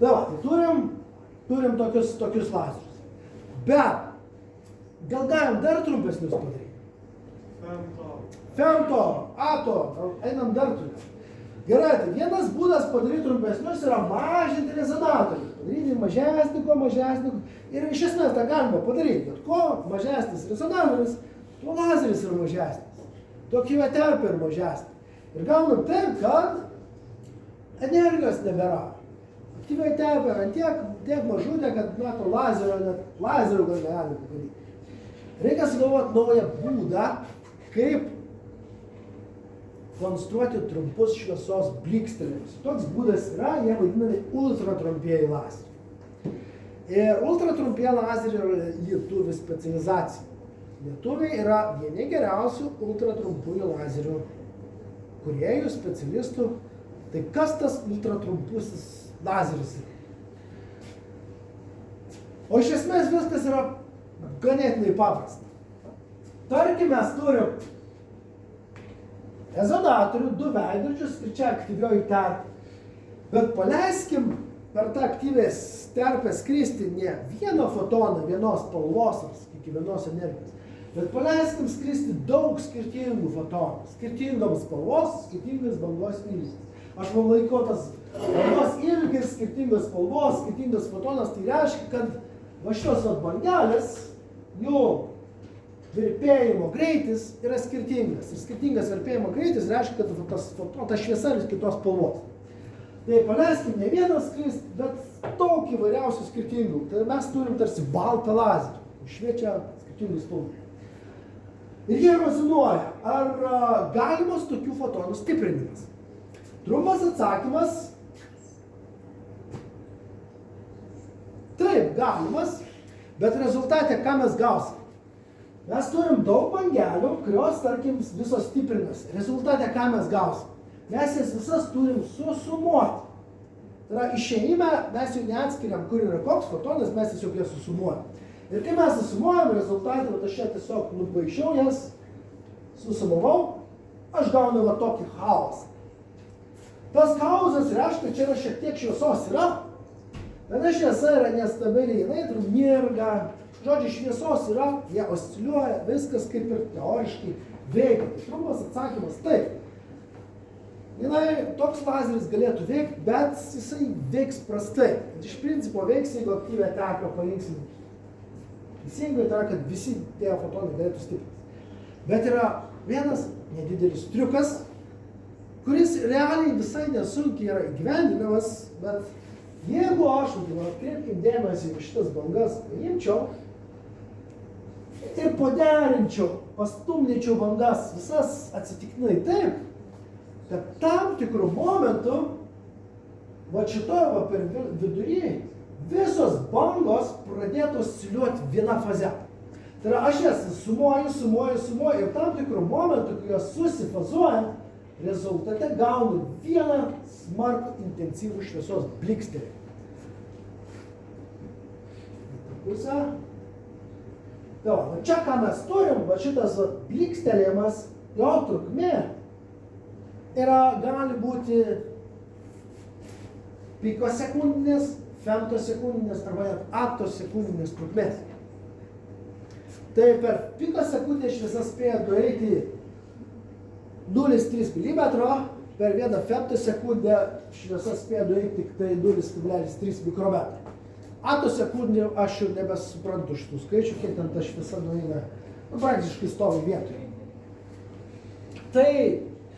Tai va, tai turim tokius lazerius. Bet, gal galim dar trumpesnius padaryti? Femto, ato, einam dar turim. Gerai, tai vienas būdas padaryti trumpesnius yra mažinti rezonatorių. Padaryti mažesnį, kuo mažesnį. Ir iš esmės tą galima padaryti, bet kuo mažesnis rezonatorius, tuo lazeris yra mažesnis. Tuo aktyviaterpė yra mažesnis. Ir gaunam taip, kad energijos nebėra. Aktyviai terpė yra tiek mažutė, kad to lazerio gal negali padaryti. Reikia sugalvoti naują būdą, kaip konstruoti trumpus šviesos blykstelėjimus. Toks būdas yra, jie vadinami ultratrumpieji lazeriai. Ir ultratrumpieji lazeriai yra lietuvių specializacija. Lietuviai yra vieni geriausių ultratrumpųjų lazerių kūrėjų, specialistų. Tai kas tas ultratrumpusis lazeris yra? O iš esmės viskas yra ganėtinai paprasta. Tarkim, mes turim rezonatorių, 2 veidrodžius ir čia aktyvioji terpė. Bet paleiskim per tą aktyvės terpę skristi ne vieno fotoną, vienos spalvos ar iki vienos energijos, bet paleiskim skristi daug skirtingų fotonų, skirtingos spalvos, skirtingos bangos ilgis. Aš man laikau tas bangos ilgis, skirtingos spalvos, skirtingos fotonas, tai reiškia, kad va šios bangelės, jų virpėjimo greitis yra skirtingas. Ir skirtingas virpėjimo greitis reiškia, kad ta šviesa yra kitos spalvos. Tai paleiskim ne vieną skrist, bet daug įvairiausių skirtingų. Tai mes turim tarsi baltą lazerį, šviečia skirtingų spalvų. Ir jie rezonuoja, ar galimas tokių fotonų stiprinimas. Trumpas atsakymas – taip, galimas, bet rezultate ką mes gausim? Mes turim daug bangelių, kurios, tarkim, visos stiprinasi. Rezultate ką mes gausim? Mes jas visas turim susumuoti. Tai yra, išėjime mes jau neatskiriam, kur yra koks fotonas, mes tiesiog jas susumuojam. Ir kai mes susumuojam rezultatą, aš čia tiesiog nubaišiau jas, susumavau, aš gaunu va tokį chaosą. Tas chaosas reiškia, čia yra šiek tiek šviesos yra, bet šviesa yra nestabili, jinai mirga, žodžiu, šviesos yra, jie osciliuoja, viskas kaip ir teoriškai veikia. Tai trumpas atsakymas taip. Toks lazeris galėtų veikti, bet jisai veiks prastai. Iš principo veiks, jeigu aktyvę terpę parinksim. Teisingai tai yra, kad visi tie fotonai galėtų stiprinti. Bet yra vienas nedidelis triukas, kuris realiai visai nesunkiai yra įgyvendinamas, bet jeigu aš, atkreipkim dėmesį į šitas bangas, paimčiau ir poderinčiau, pastumdyčiau bangas visas atsitiktinai taip, kad tam tikrų momentų, va šitoje va per vidurį, visos bangos pradėtų osciliuoti viena faze. Tai yra, aš jas sumuoju ir tam tikrų momentų, kai jos susifazuoja, rezultate gaunu vieną smarkų intensyvų šviesos blikstelį. Pusę. Tai va, čia ką mes turim, va šitas blikstelėjimas, jo trukmė gali būti pikosekundinės, femtosekundinės arba net attosekundinės trukmės. Tai per pikosekundę šviesa spėja nueiti 0,3 mm, per vieną femtosekundę šviesa spėja nueiti tik tai 0,3 mikrometrą. Attosekundė aš jau nebesuprantu šitų skaičių, kiek ten ta šviesa nueina, praktiškai stovi vietoje. Tai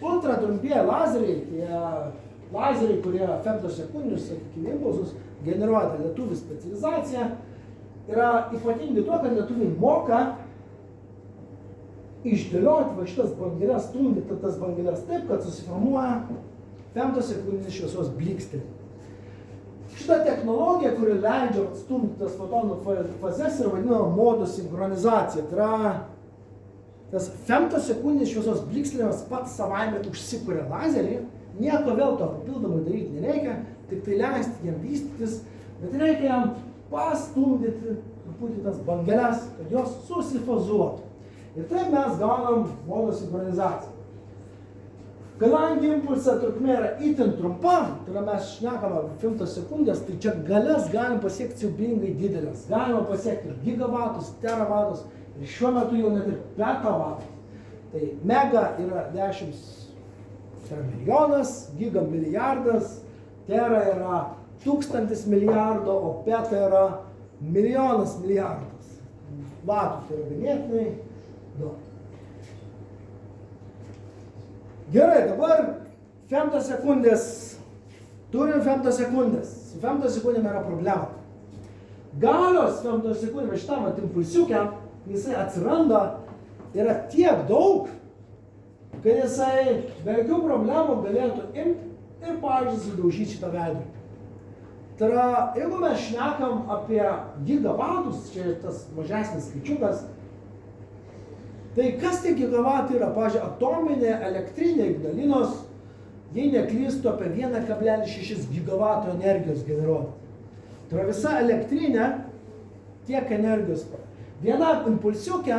ultra trumpieji lazeriai, tie lazeriai, kurie femtosekundinius, sakykime, impulsus generuoja lietuvių specializacija, yra ypatingi tuo, kad lietuviai moka išdėlioti va šitas bangeles, stumdyti tas bangeles taip, kad susiformuoja femtosekundinis šviesos blikstelį. Šita technologija, kuri leidžia atstumti tas fotonų fazes, yra vadinama modų sinchronizacija. Tai yra tas femtosekundinis šviesos blikstelimas pats savaime užsikuria lazerį, nieko vėl to papildomai daryti nereikia, tik tai leisti jam vystytis, bet reikia jam pastumdyti truputį tas bangeles, kad jos susifazuotų. Ir taip mes gaunam modų sinchronizaciją. Kadangi impulso trukmė yra itin trumpa, tai yra mes šnekam apie femtosekundės, tai čia galias galim pasiekti siaubingai didelės. Galima pasiekti ir gigavatus, teravatus, ir šiuo metu jau net ir petavatus. Tai mega yra 10 milijonas, giga milijardas, tera yra 1000 milijardo, o peta yra milijonas milijardas. Vatų tai yra ganėtinai daug. Gerai, dabar femtosekundės. Turim femtosekundės. Su femtosekundėm yra problema. Galios femtosekundėm šitam impulsiukiam, jisai atsiranda, yra tiek daug, kad jisai be jokių problemų galėtų imti ir, pavyzdžiui, sudaužyti šitą veidrodį. Tai yra, jeigu mes šnekam apie gigavatus, čia tas mažesnis skaičiukas, tai kas tie gigavatai yra? Pavyzdžiui, atominė elektrinė Ignalinos, jei neklystu, apie 1,6 gigavato energijos generuoja. Tai yra visa elektrinė tiek energijos. Viena impulsiukė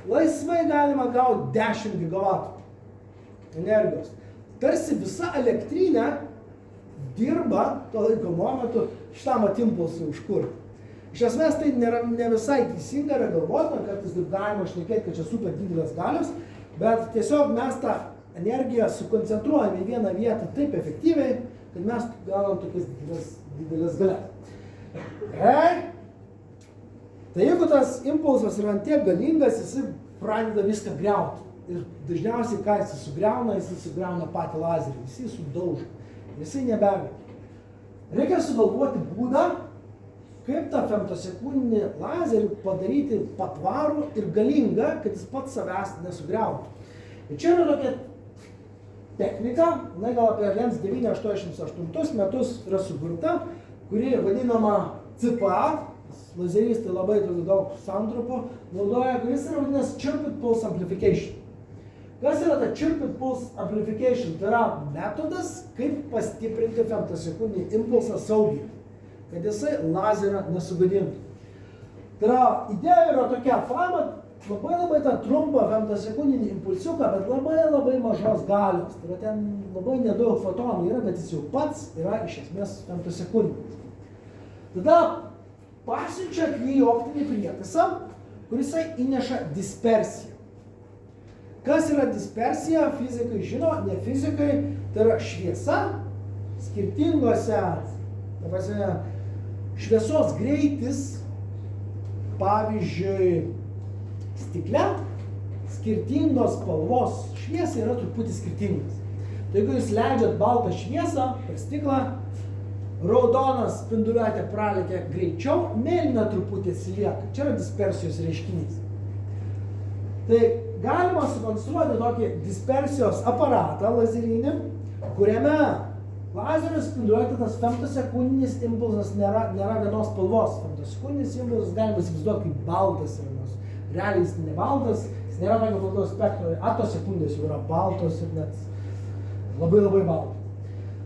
laisvai galima gauti 10 gigavatų energijos. Tarsi visa elektrinė dirba to laiko momentu šitam impulsui užkurti. Iš esmės tai ne visai teisinga yra galvoti, kartais taip galima šnekėti, kad čia super didelės galios, bet tiesiog mes tą energiją sukoncentruojame į vieną vietą taip efektyviai, kad mes gaunam tokias didelės galias. Tai jeigu tas impulsas yra tiek galingas, jisai pradeda viską griauti. Ir dažniausiai ką jisai sugriauna patį lazerį, jisai sudaužo, jisai nebeveikia. Reikia sugalvoti būdą, kaip tą femtosekundinį lazerį padaryti patvarų ir galingą, kad jis pats savęs nesugriautų. Ir čia yra tokia technika, gal apie 1988 metus yra sukurta, kuri vadinama CPA, lazeristai labai daug santrumpų naudoja, kuris yra vadinamas Chirped Pulse Amplification. Kas yra ta Chirped Pulse Amplification? Tai yra metodas, kaip pastiprinti femtosekundinį impulsą saugiai, kad jisai lazerio nesugadintų. Tai yra, idėja yra tokia, paimat labai tą trumpą femtosekundinį impulsiuką, bet labai mažos galios. Tai yra, ten labai nedaug fotonų yra, bet jis jau pats yra iš esmės femtosekundinis. Tada pasiunčia į optinį prietaisą, kuris įneša dispersiją. Kas yra dispersija? Fizikai žino, ne fizikai, tai yra šviesa skirtingose, šviesos greitis, pavyzdžiui, stikle, skirtingos spalvos šviesa yra truputį skirtingas. Tai jeigu jūs leidžiat baltą šviesą per stiklą, raudonas spinduliuotė pralekia greičiau, mėlyna truputį atsilieka. Čia yra dispersijos reiškinys. Tai galima sukonstruoti tokį dispersijos aparatą lazerinį, kuriame lazerio spinduliuotė tas femtosekundinis impulsas nėra vienos spalvos. Femtosekundinis impulsas galima įsivaizduoti kaip baltas yra, nors realiai jis ne baltas, jis nėra tokio plataus spektro, atosekundės jau yra baltos ir net labai baltos.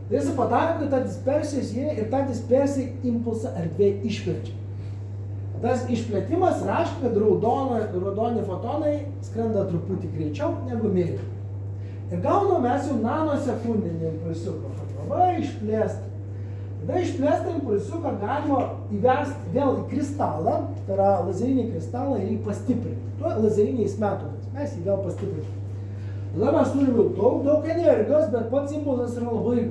Tai jis pataiko tą dispersijos jėgą ir tą dispersijų impulsą erdvėje išplečia. Tas išplėtimas reiškia, kad raudoni fotonai skrenda truputį greičiau negu mėlyni. Ir gauname mes jau nanosekundinį impulsiuką, labai išplėstą. Tada išplėstą impulsiuką galima įvesti vėl į kristalą, tai yra lazerinį kristalą ir jį pastiprinti. Tuo lazeriniais metodais mes jį vėl pastiprinti. Tada mes turime daug energijos, bet pats impulsas yra labai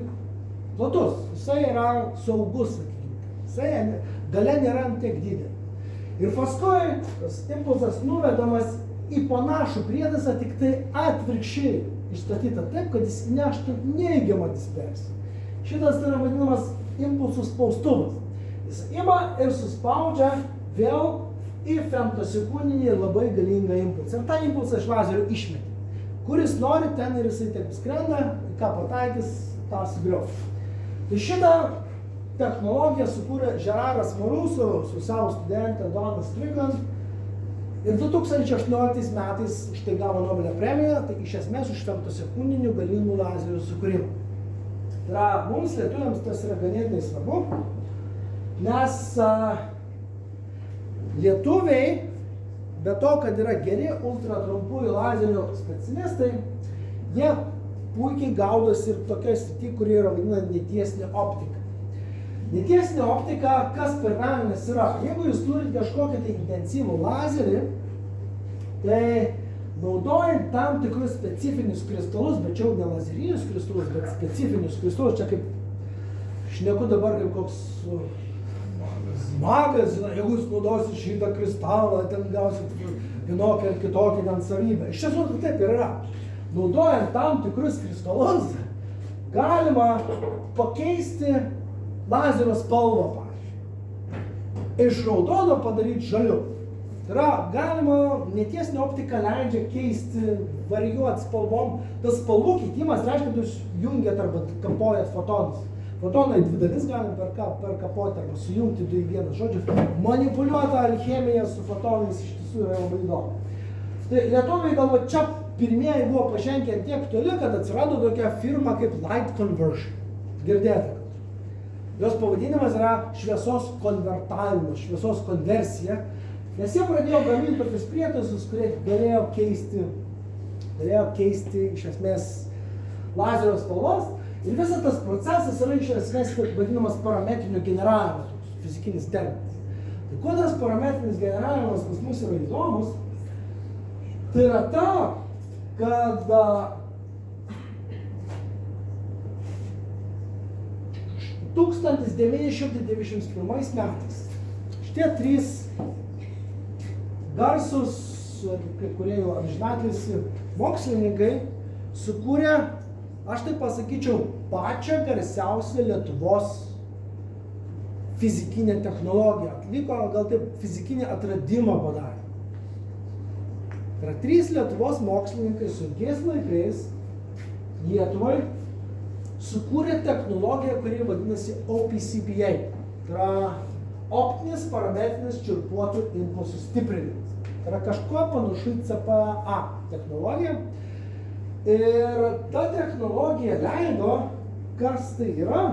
platus. Jisai yra saugus, sakykime. Galia nėra tiek didelė. Ir paskui tas impulsas nuvedamas į panašų prietaisą, tik tai atvirkščiai išstatyta taip, kad jis neštų neigiamą dispersiją. Šitas yra vadinamas impulsų spaustuvas. Jis ima ir suspaudžia vėl į femtosekundinį labai galingą impulsą. Ir tą impulsą iš lazerio išmeti. Kuris nori, ten ir jisai taip skrenda, ką pataikys, tą sugriaus. Tai šitą technologiją sukūrė Žeraras Maruso su savo studente Donna Strickland ir 2018 metais už tai gavo Nobelio premiją, tai iš esmės už femtosekundinių galingų lazerių sukūrimą. Tai yra, mums lietuviams tas yra ganėtinai svarbu, nes lietuviai, be to, kad yra geri ultratrumpųjų lazerių specialistai, jie puikiai gaudosi ir tokia srity, kuri yra vadinama netiesinė optika. Netiesinė optika, kas per velnias yra? Jeigu jūs turite kažkokį tai intensyvų lazerį, tai naudojant tam tikrus specifinius kristalus, bet čia jau ne lazerinius kristalus, bet specifinius kristalus, čia kaip, šneku dabar kaip koks magas, jeigu jūs naudosit šitą kristalą, ten gausit vienokį ar kitokį ten savybę. Iš tiesų taip ir yra. Naudojant tam tikrus kristalus, galima pakeisti lazerio spalvą, pavyzdžiui. Iš raudono padaryti žaliu. Tai yra, galima netiesinė optika leidžia keisti, varijuoti spalvom. Tas spalvų keitimas reiškia, kad jūs jungiat arba kapojat fotonus. Fotonai dvi dalis galim perkapoti arba sujungti du į vieną. Žodžiu, manipuliuota alchemija su fotonais iš tiesų yra labai įdomu. Tai lietuviai galvo, čia pirmieji buvo pažengę tiek toli, kad atsirado tokia firma kaip Light Conversion. Girdėjote? Jos pavadinimas yra šviesos konvertavimas, šviesos konversija, nes jie pradėjo gaminti tokius prietaisus, kurie galėjo keisti iš esmės lazerio spalvos. Ir visas tas procesas yra iš esmės vadinamas parametriniu generavimu, fizikinis terminas. Tai kuo tas parametrinis generavimas pas mus yra įdomus, tai yra ta, kad 1991 metais šitie trys garsus, kai kurie jau amžinatilsį mokslininkai, sukūrė, aš taip pasakyčiau, pačią garsiausią Lietuvos fizikinę technologiją. Atliko, gal taip, fizikinį atradimą padarė. Tai yra trys Lietuvos mokslininkai sunkiais laikais Lietuvai sukūrė technologiją, kuri vadinasi OPCPA. Tai yra optinis parametrinis čirpuotų impulsų stiprinimas. Tai yra kažkuo panašu į CPA technologiją. Ir ta technologija leido, kas tai yra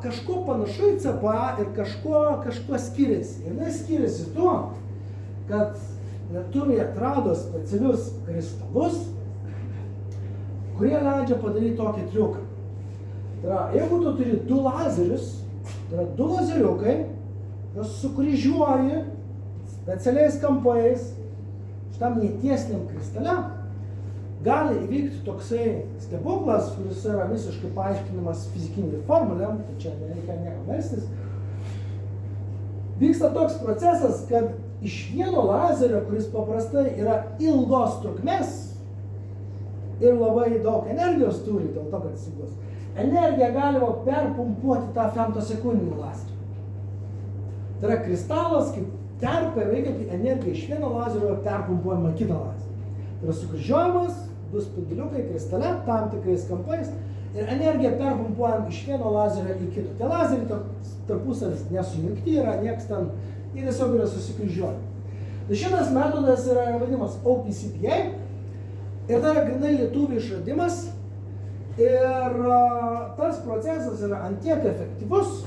kažkuo panašu į CPA ir kažkuo skiriasi. Ir jis skiriasi tuo, kad lietuviai atrado specialius kristalus, kurie leidžia padaryti tokį triuką. Tai yra, jeigu tu turi du lazerius, tai yra du lazeriukai, jos sukryžiuoji specialiais kampais šitam netiesiniam kristale, gali įvykti toksai stebuklas, kuris yra visiškai paaiškinimas fizikiniai formulėm, tai čia nereikia nieko melstis. Vyksta toks procesas, kad iš vieno lazerio, kuris paprastai yra ilgos trukmės ir labai daug energijos turi, dėl to, kad jis ilgos, energiją galima perpumpuoti tą femtosekundinį lazerį. Tai yra kristalas, kaip terpė veikia, kai energija iš vieno lazerio perpumpuojama kitą lazerį. Tai yra sukryžiuojamas, du spinduliukai kristale, tam tikrais kampais, ir energija perpumpuojama iš vieno lazerio į kito. Tie lazeriai tarpusavis nesujungti yra, nieks ten, jie tiesiog yra susikryžiuojami. Tai šitas metodas yra vadinamas OPCPA, ir tai yra grynai lietuvių išradimas, ir tas procesas yra antiek efektyvus,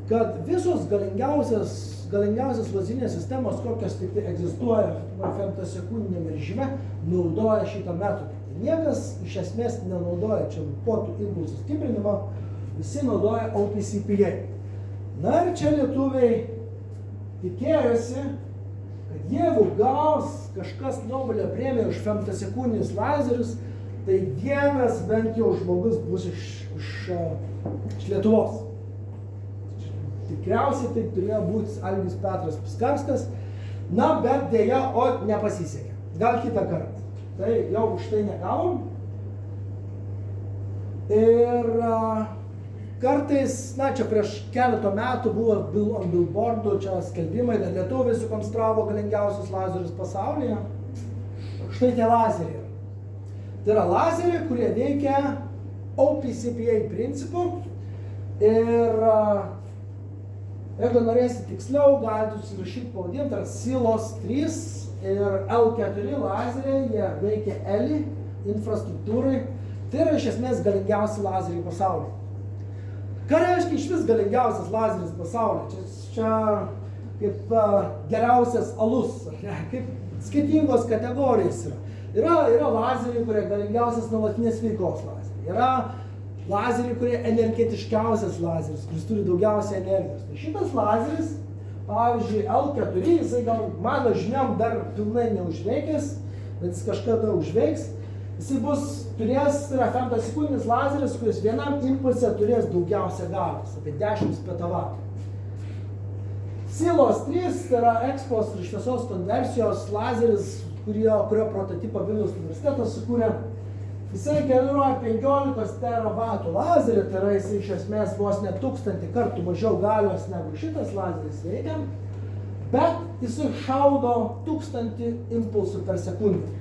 kad visos galingiausias lazinės sistemos, kokios tik tai egzistuoja femtosekundiniame režime, naudoja šitą metodą. Niekas iš esmės nenaudoja čempuotų impulsų stiprinimo, visi naudoja OPCPA. Na ir čia lietuviai tikėjosi, kad jeigu gaus kažkas Nobelio premiją už femtosekundinius lazerius, tai vienas bent jau žmogus bus iš Lietuvos. Tikriausiai tai turėjo būti Algis Petras Piskarskas, na, bet dėja, nepasisekė. Gal kitą kartą. Tai jau už tai negavom. Ir kartais, na, čia prieš keletą metų buvo ant billboardų čia skelbimai, kad lietuviai sukonstravo galingiausius lazerius pasaulyje. Štai tie lazeriai. Tai yra lazeriai, kurie veikia OPCPA principu. Ir jeigu norėsite tiksliau, galite užsirašyti pavadinti, tai yra Silos 3 ir L4 lazeriai, jie veikia ELI infrastruktūrai. Tai yra iš esmės galingiausi lazeriai pasaulyje. Ką reiškia iš vis galingiausias lazeris pasaulyje? Čia kaip geriausias alus, kaip skirtingos kategorijos yra. Yra lazeriai, kurie galingiausias nuolatinės veiklos lazeriai. Yra lazeriai, kurie energetiškiausias lazeris, kuris turi daugiausiai energijos. Tai šitas lazeris, pavyzdžiui, L4, jisai gal mano žiniom dar pilnai neužveikęs, bet jis kažkada užveiks. Jisai turės, tai yra femtosekundinis lazeris, kuris vienam impulse turės daugiausia galios, apie 10 petavatų. Silos 3, tai yra ekspos ir šviesos konversijos lazeris, kurio prototipą Vilniaus universitetas sukūrė. Jisai generuoja 15 teravatų lazerį, tai yra jisai iš esmės vos ne 1000 kartų mažiau galios negu šitas lazeris veikia, bet jisai šaudo 1000 impulsų per sekundę.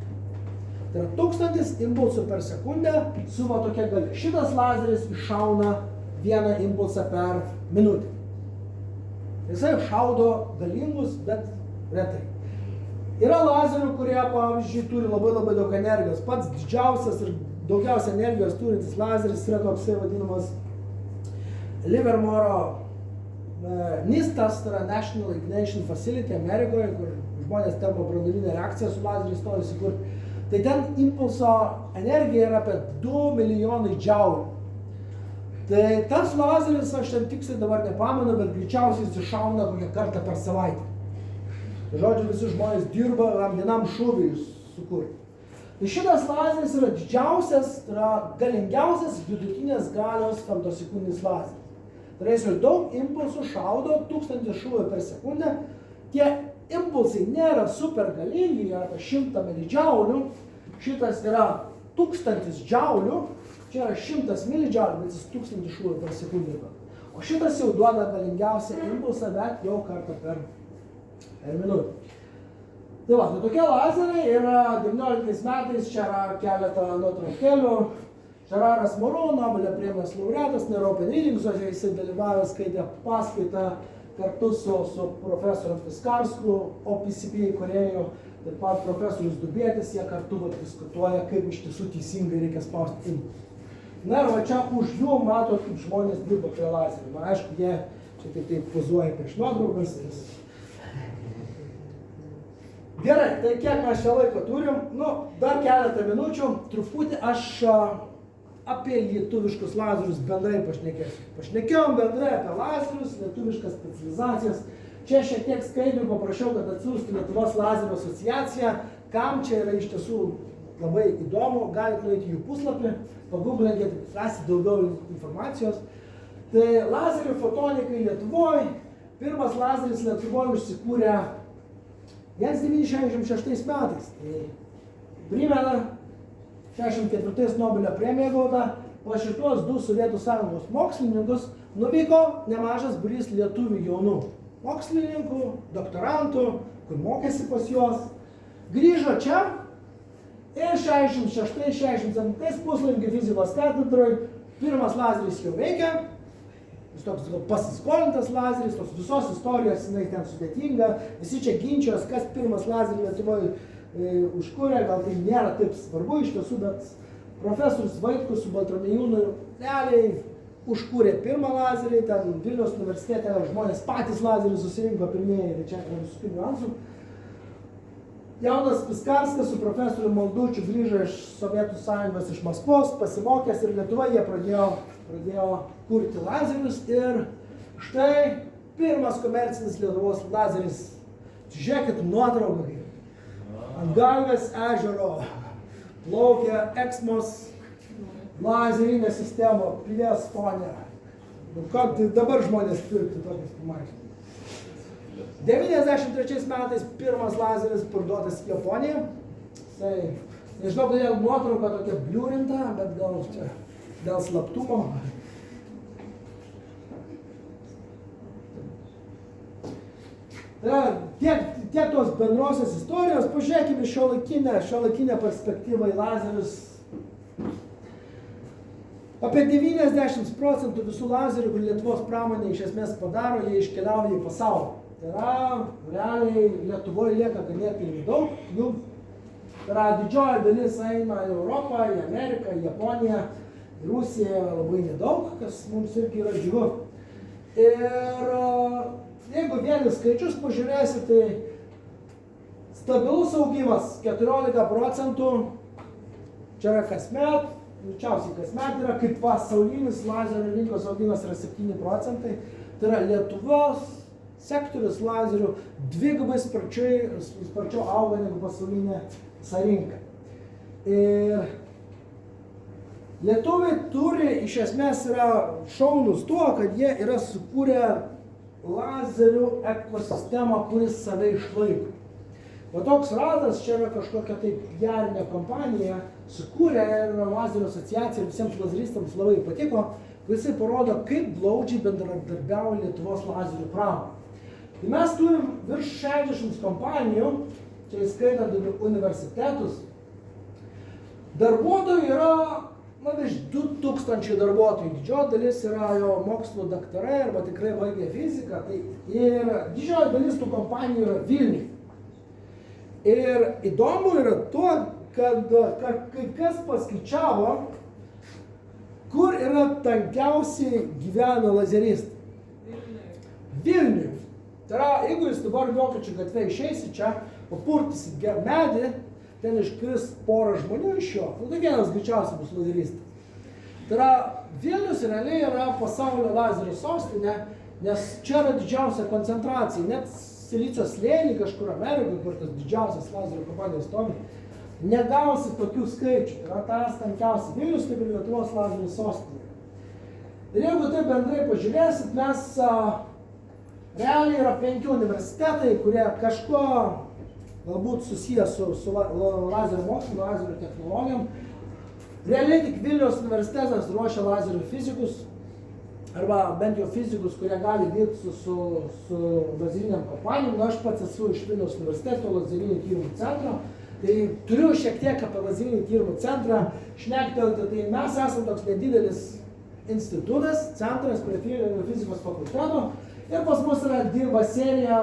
Tai yra 1000 impulsų per sekundę su va tokia galia. Šitas lazeris iššauna vieną impulsą per minutę. Jisai šaudo galingus, bet retai. Yra lazerių, kurie, pavyzdžiui, turi labai daug energijos. Pats didžiausias ir daugiausia energijos turintis lazeris yra toksai vadinamas Livermoro NISTAS, tai yra National Ignition Facility Amerikoje, kur žmonės termobranduolinę reakciją su lazeriais nori sukurti. Tai ten impulso energija yra apie 2 milijonai džiaulių. Tai tas lazeris, aš ten tiksliai dabar nepamenu, bet greičiausiai jis iššauna kokią kartą per savaitę. Žodžiu, visi žmonės dirba vienam šūviui sukurti. Tai šitas lazeris yra didžiausias, tai yra galingiausias vidutinės galios femtosekundinis lazeris. Tai reiškia, daug impulsų šaudo 1000 šūvių per sekundę. Tie impulsai nėra super galingi, jie yra apie 100 milidžiaulių. Šitas yra 1000 džiaulių, čia yra 100 milidžiaulių, bet jis 1000 šūvių per sekundę. O šitas jau duoda galingiausią impulsą, bet jau kartą per minutę. Tai va, tai tokie lazeriai yra 19 metais, čia yra keletą nuotraukėlių. Žeraras Moru, Nobelio premijos laureatas, Open Readings, jisai dalyvavęs, skaitė paskaitą kartu su profesorium Piskarsku, OPCPA kūrėju, taip pat profesorius Dubėtis, jie kartu diskutuoja, kaip iš tiesų teisingai reikia spausti impulsą. Na ir va čia už jų mato, kaip žmonės dirba prie lazerių. Na, aišku, jie čia taip pozuoja prieš nuotraukas. Gerai, tai kiek mes čia laiko turim, dar keletą minučių, truputį aš apie lietuviškus lazerius bendrai pašnekėsiu. Pašnekėjom bendrai apie lazerius, lietuviškas specializacijas. Čia šiek tiek skaidrių paprašiau, kad atsiųstų Lietuvos lazerių asociaciją. Kam čia yra iš tiesų labai įdomu, galite nueiti jų puslapį, pagooglinti, rasti daugiau informacijos. Tai lazerių fotonikai Lietuvoje, pirmas lazeris Lietuvoje užsikūrė 1966 metais. Tai primena 64 Nobelio premiją gauta, po šitos du Sovietų sąjungos mokslininkus nuvyko nemažas būrys lietuvių jaunų mokslininkų, doktorantų, kur mokėsi pas juos, grįžo čia ir 66-67 puslapį fizikos katedroje pirmas lazeris jau veikia, jis toks pasiskolintas lazeris, tos visos istorijos jinai ten sudėtinga, visi čia ginčios, kas pirmas lazerį Lietuvoje užkūrė, gal tai nėra taip svarbu iš tiesų, bet profesorius Vaitkus su Baltramiejūnu realiai užkūrė pirmą lazerį, ten Vilniaus universitete žmonės patys lazerį susirinko pirmieji, tai čia yra visokių niuansų. Jaunas Piskarskas su profesoriu Maldučiu grįžo iš Sovietų sąjungos, iš Maskvos, pasimokęs ir Lietuvoje jie pradėjo kurti lazerius ir štai pirmas komercinis Lietuvos lazeris. Žiūrėkit nuotrauką. Ant Galvės ežero plaukia Exmos lazerinė sistema, pilies fone. Kam tai dabar žmonės pirkti tokias pamažinti. 93 metais pirmas lazeris parduotas į Japoniją. Nežinau, kodėl nuotrauka tokia bliūrinta, bet gal čia dėl slaptumo. Tiek tos bendrosios istorijos, pažiūrėkime šiuolaikinę perspektyvą į lazerius. Apie 90% visų lazerių, kur Lietuvos pramonė iš esmės padaro, jie iškeliauja į pasaulį. Tai yra, realiai Lietuvoje lieka ganėtinai daug jų. Tai yra, didžioji dalis eina į Europą, į Ameriką, į Japoniją, į Rusiją labai nedaug, kas mums irgi yra džiugu. Ir jeigu vien į skaičius pažiūrėsi, tai stabilus augimas 14%, čia yra kasmet. Greičiausiai kasmet yra, kaip pasaulinis lazerio rinkos augimas yra 7%, tai yra Lietuvos sektorius lazerių dvigubai sparčiau auga negu pasaulinė visa rinka. Ir lietuviai turi, iš esmės yra šaunus tuo, kad jie yra sukūrę lazerių ekosistemą, kuris save išlaiko. O toks radas, čia yra kažkokia tai PR-inė kompanija, sukūrė ir lazerių asociacija ir visiems lazeristams labai patiko, visi parodo, kaip glaudžiai bendradarbiauja Lietuvos lazerių pramonė. Tai mes turim virš 60 kompanijų, čia įskaitant universitetus. Darbuotojų yra virš 2000 darbuotojų, didžioji dalis yra jo mokslo daktarai arba tikrai baigė fiziką, tai ir didžioji dalis tų kompanijų yra Vilniuje. Ir įdomu yra tuo, kad kai kas paskaičiavo, kur yra tankiausiai gyvena lazeristai. Vilniuje. Tai yra, jeigu jūs dabar Vokiečių gatvė išeisi čia, papurtysi medį, ten iškris porą žmonių iš jo, tai vienas greičiausiai bus lazeristas. Tai yra, Vilnius realiai yra pasaulio lazerio sostinė, nes čia yra didžiausia koncentracija, net Silicio slėnį kažkur Amerikoje, kur tas didžiausias lazerio kompanijos stovi, negausi tokių skaičių. Tai yra tas tankiausias Vilnius, kaip ir Lietuvos lazerio sostinė. Ir jeigu taip bendrai pažiūrėsit, mes realiai yra 5 universitetai, kurie kažko galbūt susiję su lazerio mokslu, lazerio technologijom. Realiai tik Vilniaus universitetas ruošia lazerio fizikus, arba bent jau fizikus, kurie gali dirbti su lazeriniam kompanijom. Aš pats esu iš Vilniaus universiteto lazerinių tyrimų centro, tai turiu šiek tiek apie lazerinį tyrimų centrą šnektelti. Tai mes esame toks nedidelis institutas, centras prie fizikos fakulteto ir pas mus dirba serija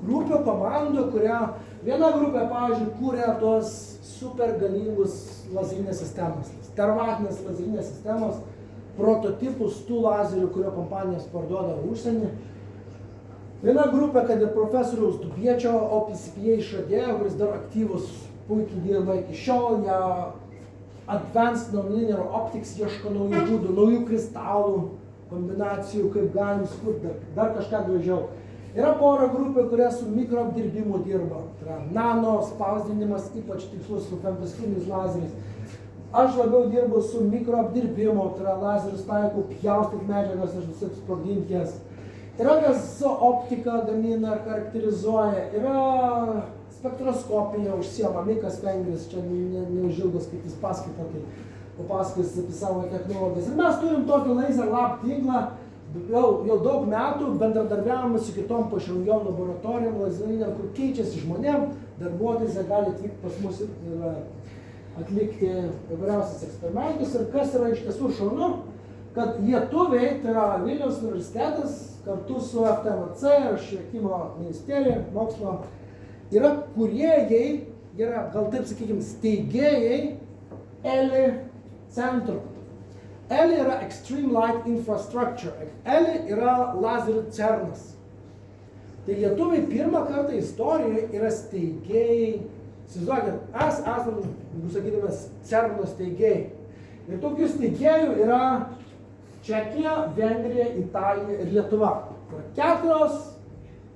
grupių, komandų, kurie viena grupė, pavyzdžiui, kūrė tos super galingus lazerinės sistemas, termatinės lazerinės sistemos, prototipus tų lazerių, kurio kompanijos parduoda užsienį. Viena grupė, kad ir profesoriaus Dubiečio OPCPA išradėjo, kuris dar aktyvus, puikiai dirba iki šiol, ją Advanced Nonlinear Optics ieško naujų būdų, naujų kristalų kombinacijų, kaip galim sukurti dar kažką gražiau. Yra pora grupė, kurie su mikroapdirbimu dirba. Tai yra nano spausdinimas, ypač tikslus su fantaskiniais lazeriais. Aš labiau dirbu su mikroapdirbimo, tai yra lazerius taikau pjaustyt medžiagas ir visaip sprogdinti jas. Yra kas su optika gamina, charakterizuoja, yra spektroskopija užsiema, Mikas Vengris, čia neužilgo skaitys paskaitą, tai papasakos apie savo technologijas. Ir mes turim tokį Laser Lab tinklą, jau daug metų bendradarbiavome su kitom pažangiom laboratorijom, lazerinėm, kur keičiasi žmonėm, darbuotojais, jie gali atvykti pas mus ir atlikti įvairiausias eksperimentus. Ir kas yra iš tiesų šaunu, kad lietuviai, tai yra Vilniaus universitetas, kartu su FTMC ir Švietimo ministerija, mokslo, yra kūrėjai, yra, gal taip sakykime, steigėjai ELI centro. ELI yra Extreme Light Infrastructure. ELI yra lazerių cernas. Tai lietuviai pirmą kartą istorijoje yra steigėjai. Įsivaizduokit, esam, jeigu sakytume, cerno steigėjai. Ir tokių steigėjų yra Čekija, Vengrija, Italija ir Lietuva. Tai 4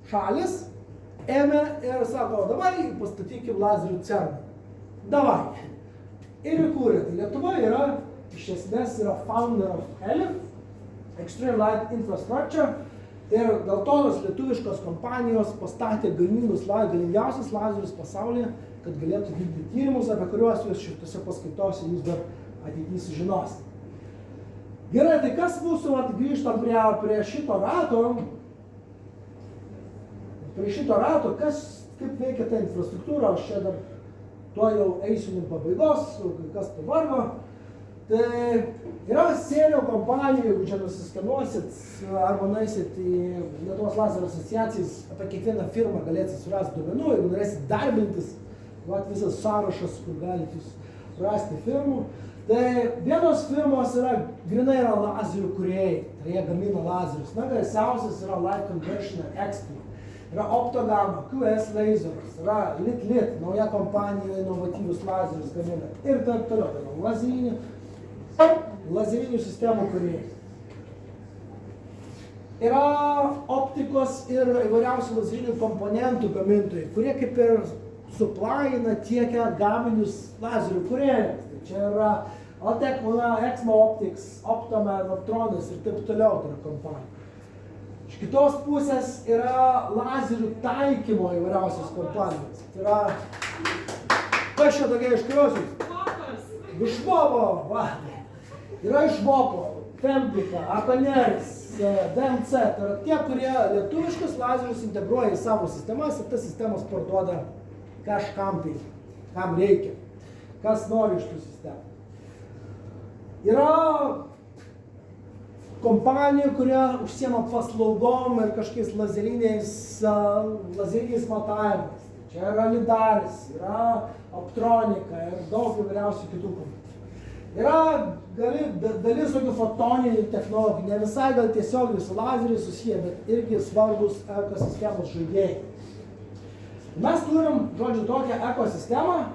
šalis ėmė ir sako, davai pastatykim lazerių cerną. Davai. Ir įkūrė. Tai Lietuva yra iš esmės yra founder of ELI, Extreme Light Infrastructure, ir dėl to tos lietuviškos kompanijos pastatė galingiausius lazerius pasaulyje, kad galėtų vykdyti tyrimus, apie kuriuos jūs šitose paskaitose jūs dar ateityje sužinosite. Gerai, tai kas mūsų, grįžtam prie šito rato, kaip veikia ta infrastruktūra, aš čia dar tuo jau eisiu link pabaigos, kas pavargo. Tai yra serijų kompanijų, jeigu čia nusiskenuosit arba nueisit į Lietuvos lazerių asociacijas, apie kiekvieną firmą galėsit surasti duomenų, jeigu norėsit darbintis, visas sąrašas, kur galite jūs rasti firmų. Tai vienos firmos grinai yra lazerių kūrėjai, tai jie gamina lazerius. Na, garsiausias yra Light Conversion Expert. Yra Optogama, QS Lasers, yra Lit, nauja kompanija, inovatyvius lazerius gamina ir taip toliau. Tai lazerinių sistemų kūrėjai. Yra optikos ir įvairiausių lazerinių komponentų gamintojai, kurie kaip ir suplaina, tiekia gaminius lazerių kūrėjams. Tai čia yra Altec, Exmo Optics, Optoma, Optronis ir taip toliau tai yra kompanija. Iš kitos pusės yra lazerių taikymo įvairiausios kompanijos. Tai yra, kas čia tokia iškriosius? Višmovo, va. Yra iš Vopo, Fembrika, Akoneris, DMC, tai yra tie, kurie lietuviškus lazerius integruoja į savo sistemas ir tas sistemas parduoda kažkam tai, kam reikia, kas nori iš tų sistemų. Yra kompanijų, kurie užsiema paslaugom ir kažkokiais lazeriniais matavimais. Čia yra Lidaris, yra Optronika ir daug įvairiausių kitų kompanijų. Yra dalis tokių fotoninių technologijų, ne visai gal tiesiogiai su lazeriai susiję, bet irgi svarbus ekosistemos žaidėjai. Mes turim, žodžiu, tokią ekosistemą,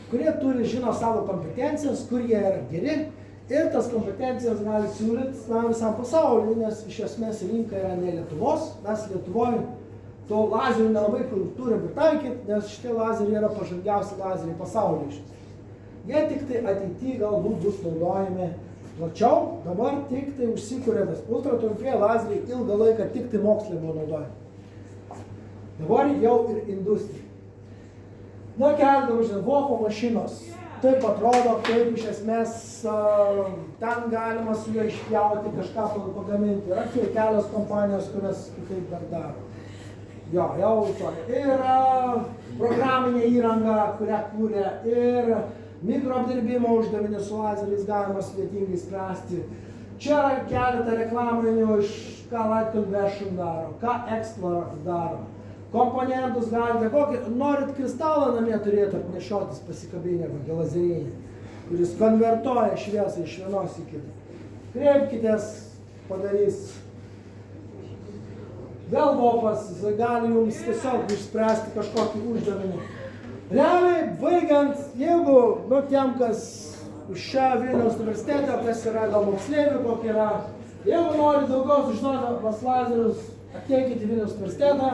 kurie žino savo kompetencijas, kur jie yra geri ir tas kompetencijas gali siūlyti visam pasauliu, nes iš esmės rinka yra ne Lietuvos, mes Lietuvoje to lazerių nelabai turim pritaikyti, nes šitie lazeriai yra pažangiausi lazeriai pasaulyje iš esmės. Jie tik tai ateityje galbūt bus naudojami plačiau, dabar tik tai užsikūrė tas ultratrumpieji lazeriai ilgą laiką tik tai mokslai buvo naudojami. Dabar jau ir industrija. Na, keletą žinai, Vopo mašinos. Taip atrodo, kaip iš esmės ten galima su juo išpjauti kažką pagaminti. Yra kelios kompanijos, kurios kitaip dar daro. Jo, jau tokia. Ir programinė įranga, kurią kūrė, ir mikroapdirbimo uždavinį su lazeriais galima sudėtingai spręsti. Čia yra keletą reklaminių iš ką Light Conversion daro, ką Explorer daro. Komponentus galite, norit kristalą namie turėti nešiotis pasikabinę kokią lazerinį, kuris konvertuoja šviesą iš vienos į kitą. Kreipkitės, padarys. Vėl Vopas gali jums tiesiog išspręsti kažkokį uždavinį. Realiai, baigiant, jeigu tiem, kas šią Vilniaus universitete, kas yra gal moksleivių, kokie yra. Jeigu nori daugiau sužinoti pas lazerius, ateikit į Vilniaus universitetą,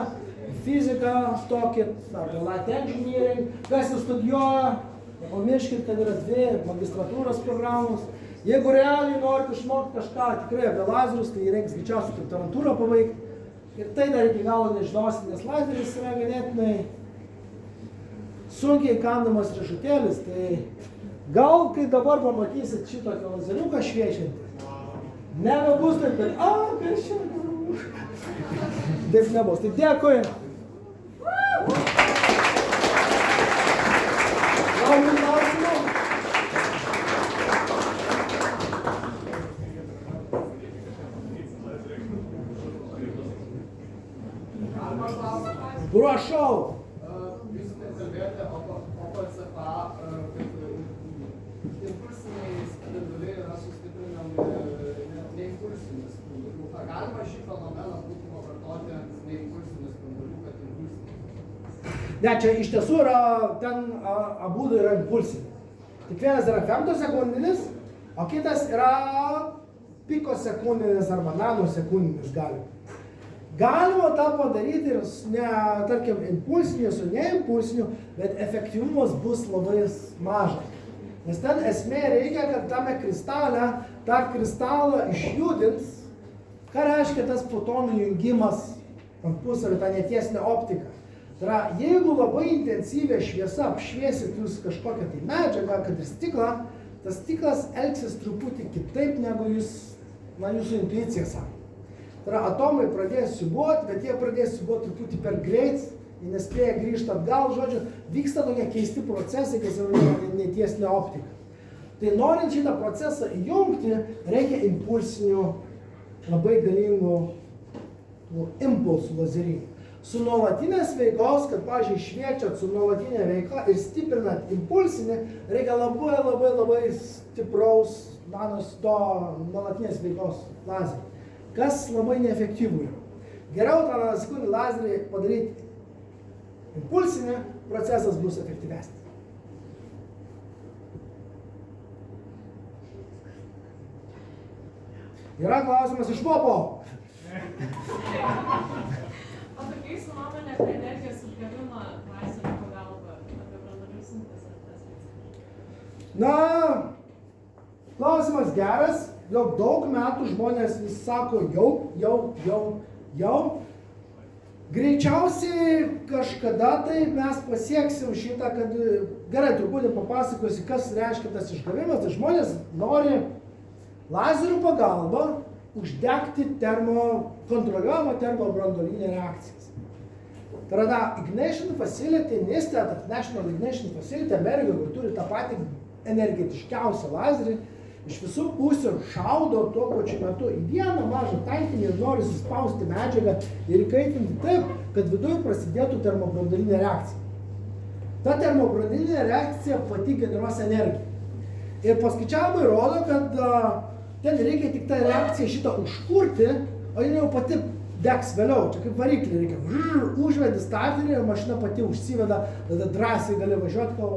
fiziką, stokit, ar light engineering, kas jūs studijuoja, nepamirškit, kad yra 2 magistratūros programos. Jeigu realiai norit išmokti kažką tikrai apie lazerius, tai reiks greičiausiai doktorantūrą pabaigti. Ir tai dar iki galo nežinosit, nes lazeris yra ganėtinai sunkiai įkandamas riešutėlis. Tai gal, kai dabar pamatysit šitokį lazeriuką šviečiantį, nebebus taip, kad kas čia? Taip nebus. Tai dėkui. Gal klausimų? Prašau. Jūs kalbėjote OPCA, kad impulsiniai spinduliai yra sustiprinami neimpulsinių spindulių. Ar galima šį fenomeną būtų pavartoti neimpulsinių spindulių, kad impulsiniai? Ne, čia iš tiesų yra, ten abudu yra impulsiniai. Tik vienas yra femtosekundinis, o kitas yra pikosekundinis arba nanosekundinis galima. Galima tą padaryti ir ne, tarkim, impulsiniu su neimpulsiniu, bet efektyvumas bus labai mažas. Nes ten esmė reikia, kad tame kristale, tą kristalą išjudins, ką reiškia tas fotonų jungimas ant puselio, tą netiesinę optiką. Tai yra, jeigu labai intensyvę šviesą apšviesit jūs kažkokią tai medžiagą, kad ir stiklą, tas stiklas elgsis truputį kitaip, negu jūsų intuicija sako. Tai yra, atomai pradės siūbuoti, bet jie pradės siūbuoti truputį per greit, jie nespėja grįžti atgal, žodžiu, vyksta tokie keisti procesai, kas yra netiesinė optika. Tai norint šitą procesą įjungti, reikia impulsinių, labai galingų impulsų lazerinių. Su nuolatinės veikos, kad, pavyzdžiui, šviečiat su nuolatinė veikla ir stiprinat impulsinį, reikia labai stipraus nuolatinės veikos lazerį. Kas labai neefektyvų yra. Geriau tą nanosekundį lazerį padaryti impulsinį, procesas bus efektyvesnis. Yra klausimas iš Vopo. O tokia jūsų nuomonė apie energijos išgavimą lazerio pagalba, apie branduolių sintezę? Na, klausimas geras. Jau daug metų žmonės vis sako jau. Greičiausiai kažkada tai mes pasieksim šitą, kad gerai, truputį papasakosiu, kas reiškia tas išgavimas. Tai žmonės nori lazerių pagalba uždegti kontroliuojamą termobranduolinę reakciją. Tai yra Ignition Facility, NIST, National Ignition Facility, Amerikoje, kur turi tą patį energetiškiausią lazerį, iš visų pusių šaudo tuo pačiu metu į vieną mažą taikinį ir nori suspausti medžiagą ir įkaitinti taip, kad viduje prasidėtų termobranduolinė reakcija. Ta termobranduolinė reakcija pati generuos energiją. Ir paskaičiavimai rodo, kad ten reikia tik tą reakciją šitą užkurti, o ji jau pati degs vėliau. Čia kaip variklį reikia. Užvedi starterį ir mašina pati užsiveda, tada drąsiai gali važiuoti,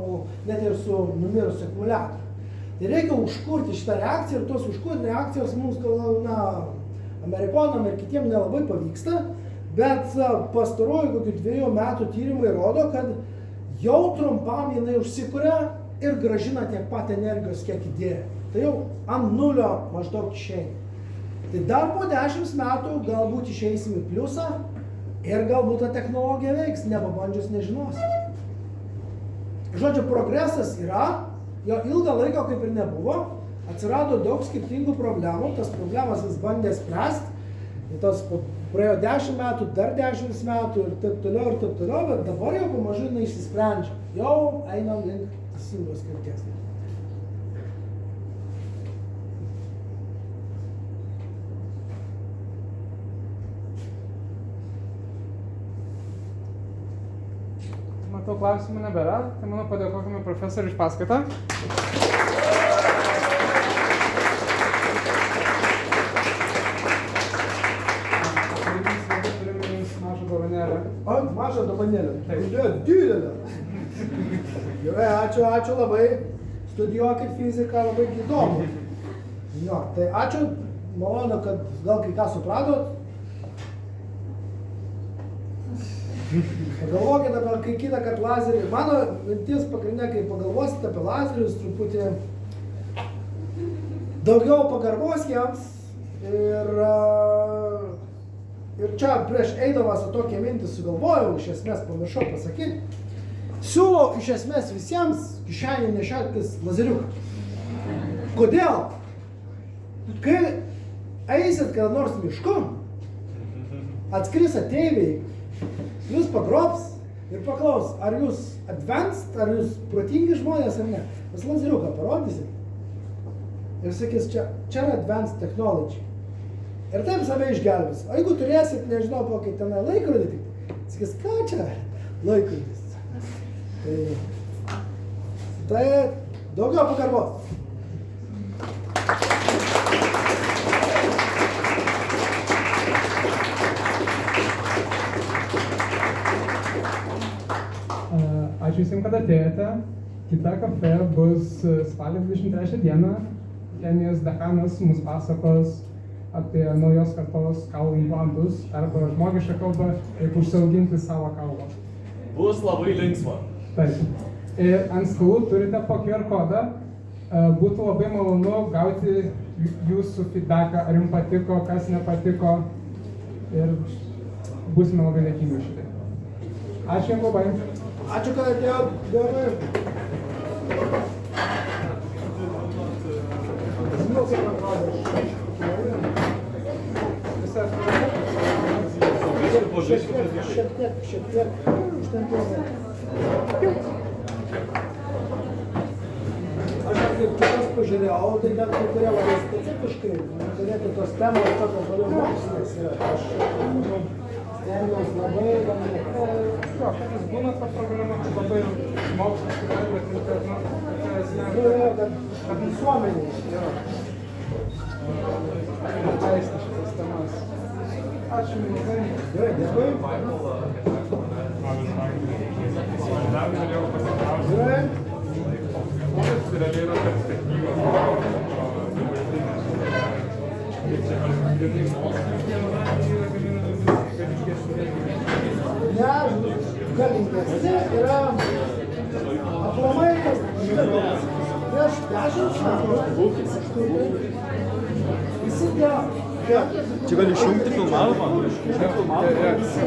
net ir su numirusiu akumuliatoriu. Tai reikia užkurti šitą reakciją ir tos užkurti reakcijos mums, amerikonam ir kitiem nelabai pavyksta, bet pastaruoju kokių 2 metų tyrimai rodo, kad jau trumpam jinai užsikuria ir grąžina tiek pat energijos, kiek įdėjo. Tai jau ant nulio maždaug išeina. Tai dar po 10 metų galbūt išeisim į pliusą ir galbūt ta technologija veiks, nepabandžius nežinosim. Žodžiu, progresas yra. Jo ilgą laiką kaip ir nebuvo, atsirado daug skirtingų problemų, tas problemas vis bandė spręsti, tas praėjo 10 metų, dar 10 metų ir taip toliau, bet dabar jau pamažu jinai išsisprendžia, jau einam link teisingos krypties. Matau, klausimų nebėra, tai manau padėkokime profesoriui iš paskaitą. Turime jums mažą dovanėlę. Mažą dovanėlę? Didelę. Gerai, ačiū labai. studijuokit fiziką, labai įdomu. Jo, tai ačiū, malonu, kad gal kai ką supratot. Pagalvokit apie kai kitą kartą lazerį. Mano mintis pagrindinė, kai pagalvosite apie lazerius, truputį daugiau pagarbos jiems. Ir čia prieš eidamas su tokia mintį sugalvojau, iš esmės pamiršau pasakyti. Siūlau iš esmės visiems kišenį nešiotis lazeriuką. Kodėl? Kai eisit kada nors mišku, atskris ateiviai, jūs pagrobs ir paklaus, ar jūs advanced, ar jūs protingi žmonės ar ne. Jūs lazeriuką parodysit ir sakys, čia yra advanced technology. Ir taip save išgelbės. O jeigu turėsit, nežinau, kokį tenai laikrodį, sakys, ką čia laikrodis? Tai daugiau pagarbos. Ačiū visiems, kad atėjote. Kita kafe bus spalio 23 dieną. Kenijos dekanas mus pasakos apie naujos kartos kaulų implantus arba žmogišką kalbą, kaip užsiauginti savo kaulą. Bus labai linksma. Taip. Ir ant stalų turite po QR kodą. Būtų labai malonu gauti jūsų feedbacką, ar jums patiko, kas nepatiko. Ir būsime labai dėkingi šitai. Ačiū jums labai. Ačiū, kad atėjot. Gerai. Žinau, kaip atrodo. Visas Šiek tiek. Užtenka. Aš kaip kitas pažiūrėjau, tai net kai kurie labai specifiškai turėtų tos temos tokios labiau mokslinės yra. Aš stengiausi labai kartais būna ta programa, kad labai moksliškai bet kad visuomenė yra. Aisti šitas temas. Ačiū labai. Gerai, dėkui. Dar norėjau pasiklausti, Gerai. kokios realiai yra perspektyvos Ne, galingesni yra aplamai žinomas. Prieš 10 metų visi tie Čia gali išjungti filmavimą? visi